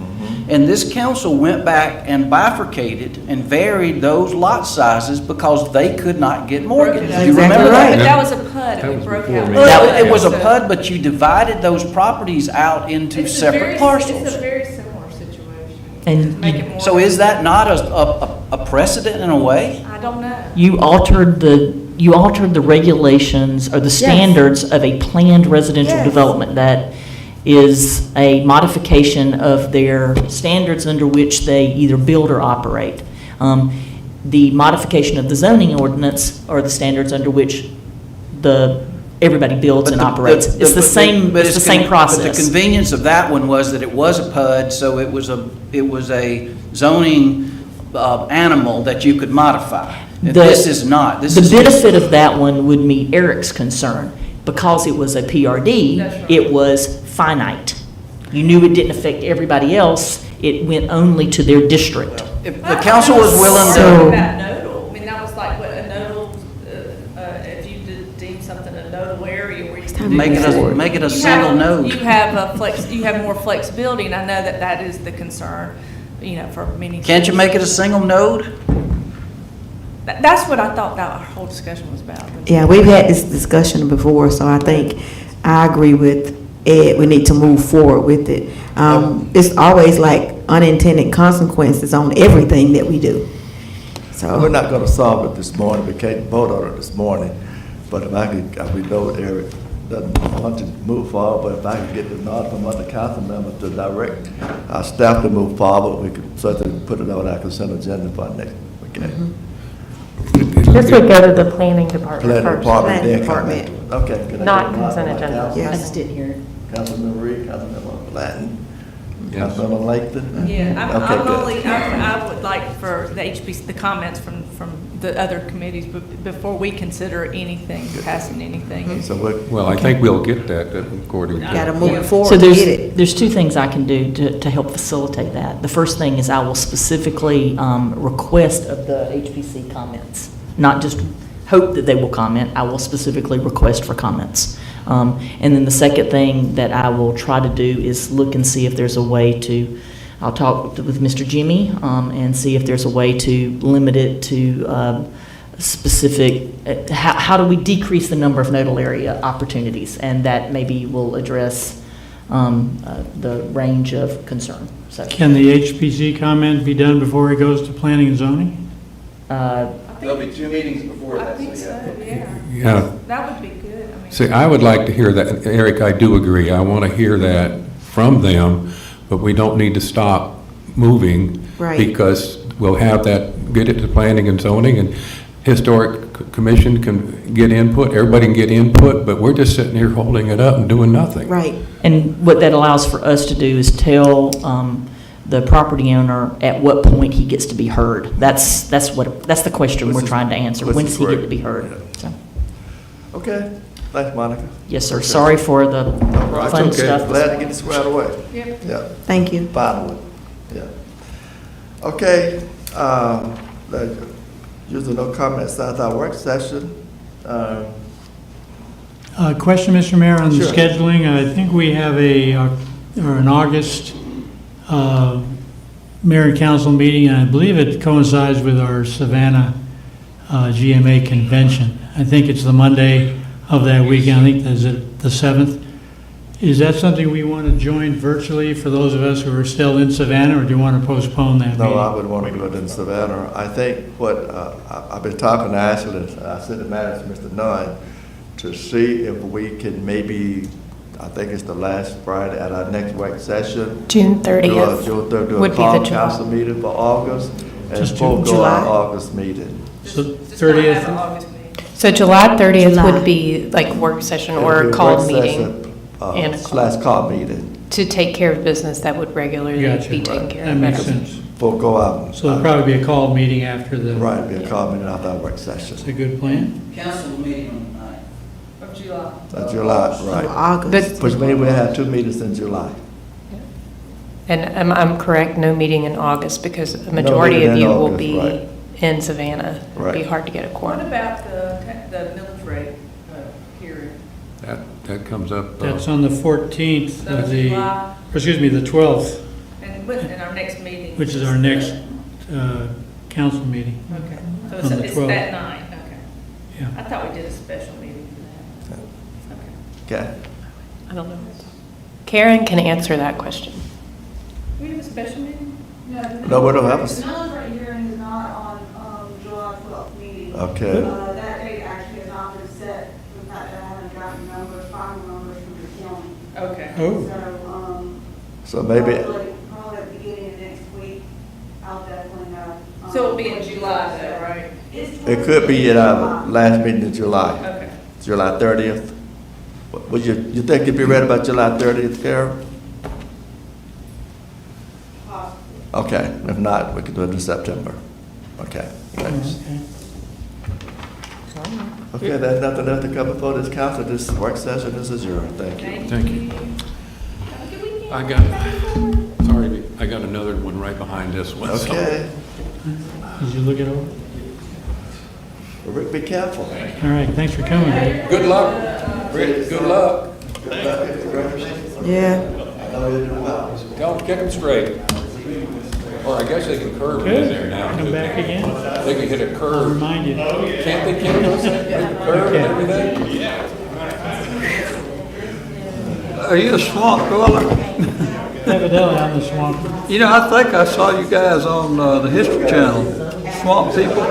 And this council went back and bifurcated and varied those lot sizes because they could not get mortgages. Do you remember that? But that was a PUD, and we was broke before out. me. It was a PUD, but you divided those properties out into separate parcels. It's a very similar situation. And Make it more. So is that not a precedent in a way? I don't know. you altered the regulations or the standards of a planned residential Yes. development. That is a modification of their standards under which they either build or operate. The modification of the zoning ordinance are the standards under which everybody builds and operates. It's the same process. But the convenience of that one was that it was a PUD, so it was a zoning animal that you could modify. This is not. This The is benefit of that one would meet Eric's concern. Because it was a PRD, That's right. it was finite. You knew it didn't affect everybody else, it went only to their district. If the council was willing So- to, About nodal, I mean, that was like what a nodal, if you deem something a nodal area where you can do. make it a You single have- node. You have you have more flexibility, and I know that is the concern, for many. Can't you make it a single node? That's what I thought that our whole discussion was about. Yeah, we've had this discussion before, so I think I agree with Ed, we need to move forward with it. It's always like unintended consequences on everything that we do. We're not gonna solve it this morning, we can't vote on it this morning, but if we know Eric doesn't want to move forward, but if I could get the nod from other council members to direct our staff to move forward, we could certainly put it on our consent agenda for our next, okay? This would go to the planning department Planning first. department, then come Planning back to it. Okay. can I Not get a nod consent from our agenda. council? Yes. I just didn't hear it. Councilmember Reed, Councilmember Latin, Yes. Councilmember Latham? Yeah, Okay, I'm good. only, I would like for the HBC, the comments from the other committees, but before we consider anything, passing anything. So we're. Well, I think we'll get that according to. Gotta move forward So to get it. there's two things I can do to help facilitate that. The first thing is I will specifically request of the HPC comments, not just hope that they will comment. I will specifically request for comments. And then the second thing that I will try to do is look and see if there's a way to, I'll talk with Mr. Jimmy and see if there's a way to limit it to specific, how do we decrease the number of nodal area opportunities? And that maybe will address the range of concern. So, Can the HPC comment be done before it goes to planning and zoning? There'll be 2 meetings before I that, think so so, yeah. Yeah. That would be good. I mean, See, I would like to hear that, Eric, I do agree, I want to hear that from them, but we don't need to stop moving. Right. Because we'll have that, get it to planning and zoning, and historic commission can get input, everybody can get input, but we're just sitting here holding it up and doing nothing. Right. and what that allows for us to do is tell the property owner at what point he gets to be heard. That's the question Which we're is- trying to answer. which When is does he get great. to be heard? Yeah. So, Okay, thanks, Monica. yes, sir. Sorry for the right, fun it's okay. stuff. Glad to get it squared away. Yep. Yeah. Thank you. Finally, yeah. Okay, usually no comments at our work session. Question, Mr. Mayor, on the Sure. scheduling. I think we have an August mayor and council meeting, and I believe it coincides with our Savannah GMA convention. I think it's the Monday of that weekend. I think that's the 7th. Is that something we want to join virtually for those of us who are still in Savannah, or do you want to postpone that meeting? No, I would want to do it in Savannah. I think what, I've been talking to Ashley, I sent a message to Mr. Nunn to see if we can maybe, I think it's the last Friday at our next work session. June 30th June 30th, do a would be the call July. council meeting for August, and Just both go July? our August meeting. So Just not have 30th, an August meeting. So July 30th July. would be like work session It'll or be a a called work meeting session, and a Slash call meeting, to take care of business that would regularly Gotcha. be taken care that of. makes at a- sense. for go out. So there'll probably be a called meeting after the. Right, be a call meeting after our work session. That's a good plan. Council meeting on the 9th. Of July. July, Of right. August. Which means we have 2 meetings in July. And I'm correct, no meeting in August because a majority meeting of in you will August, be right. in Savannah. It'd be Right. hard to get a What quorum. about the millage rate hearing? That comes up. That's on the 14th So of the, July, excuse me, the 12th, and our next meeting? which is our next council meeting. Okay, so on the it's 12th. that night, okay. Yeah. I thought we did a special meeting for that. Okay. Okay. I don't know. Karen can answer that question. We have a special meeting? No, we don't have a, The millage rate hearing is not on July 12th meeting. okay. That date actually has not been set. In fact, I haven't gotten numbers, final numbers from the county. Okay. Oh, So maybe, Probably at the beginning of next week, I'll definitely know. So it'll be in July though, right? it could be at our last meeting in July, Okay. July 30th. Would you think you'd be ready by July 30th, Carol? Okay, if not, we could do it in September. Okay, thanks. Okay, there's nothing else to come before this council. This work session is adjourned. Thank you. Thank you. I got another one right behind this one. so- Okay, did you look it over? Rick, be careful. All right, thanks for coming. Rick. Good luck, Rick, good luck. Yeah. I know you did well. Tell them, kick them straight. Or I guess they can curve in there now. Come too. back again. They can hit a I'll curve. remind you. Can't they kick those? They can curve and everything? Are you a swamp dweller? Evidently, I'm the swamp. You know, I think I saw you guys on the History Channel, Swamp People.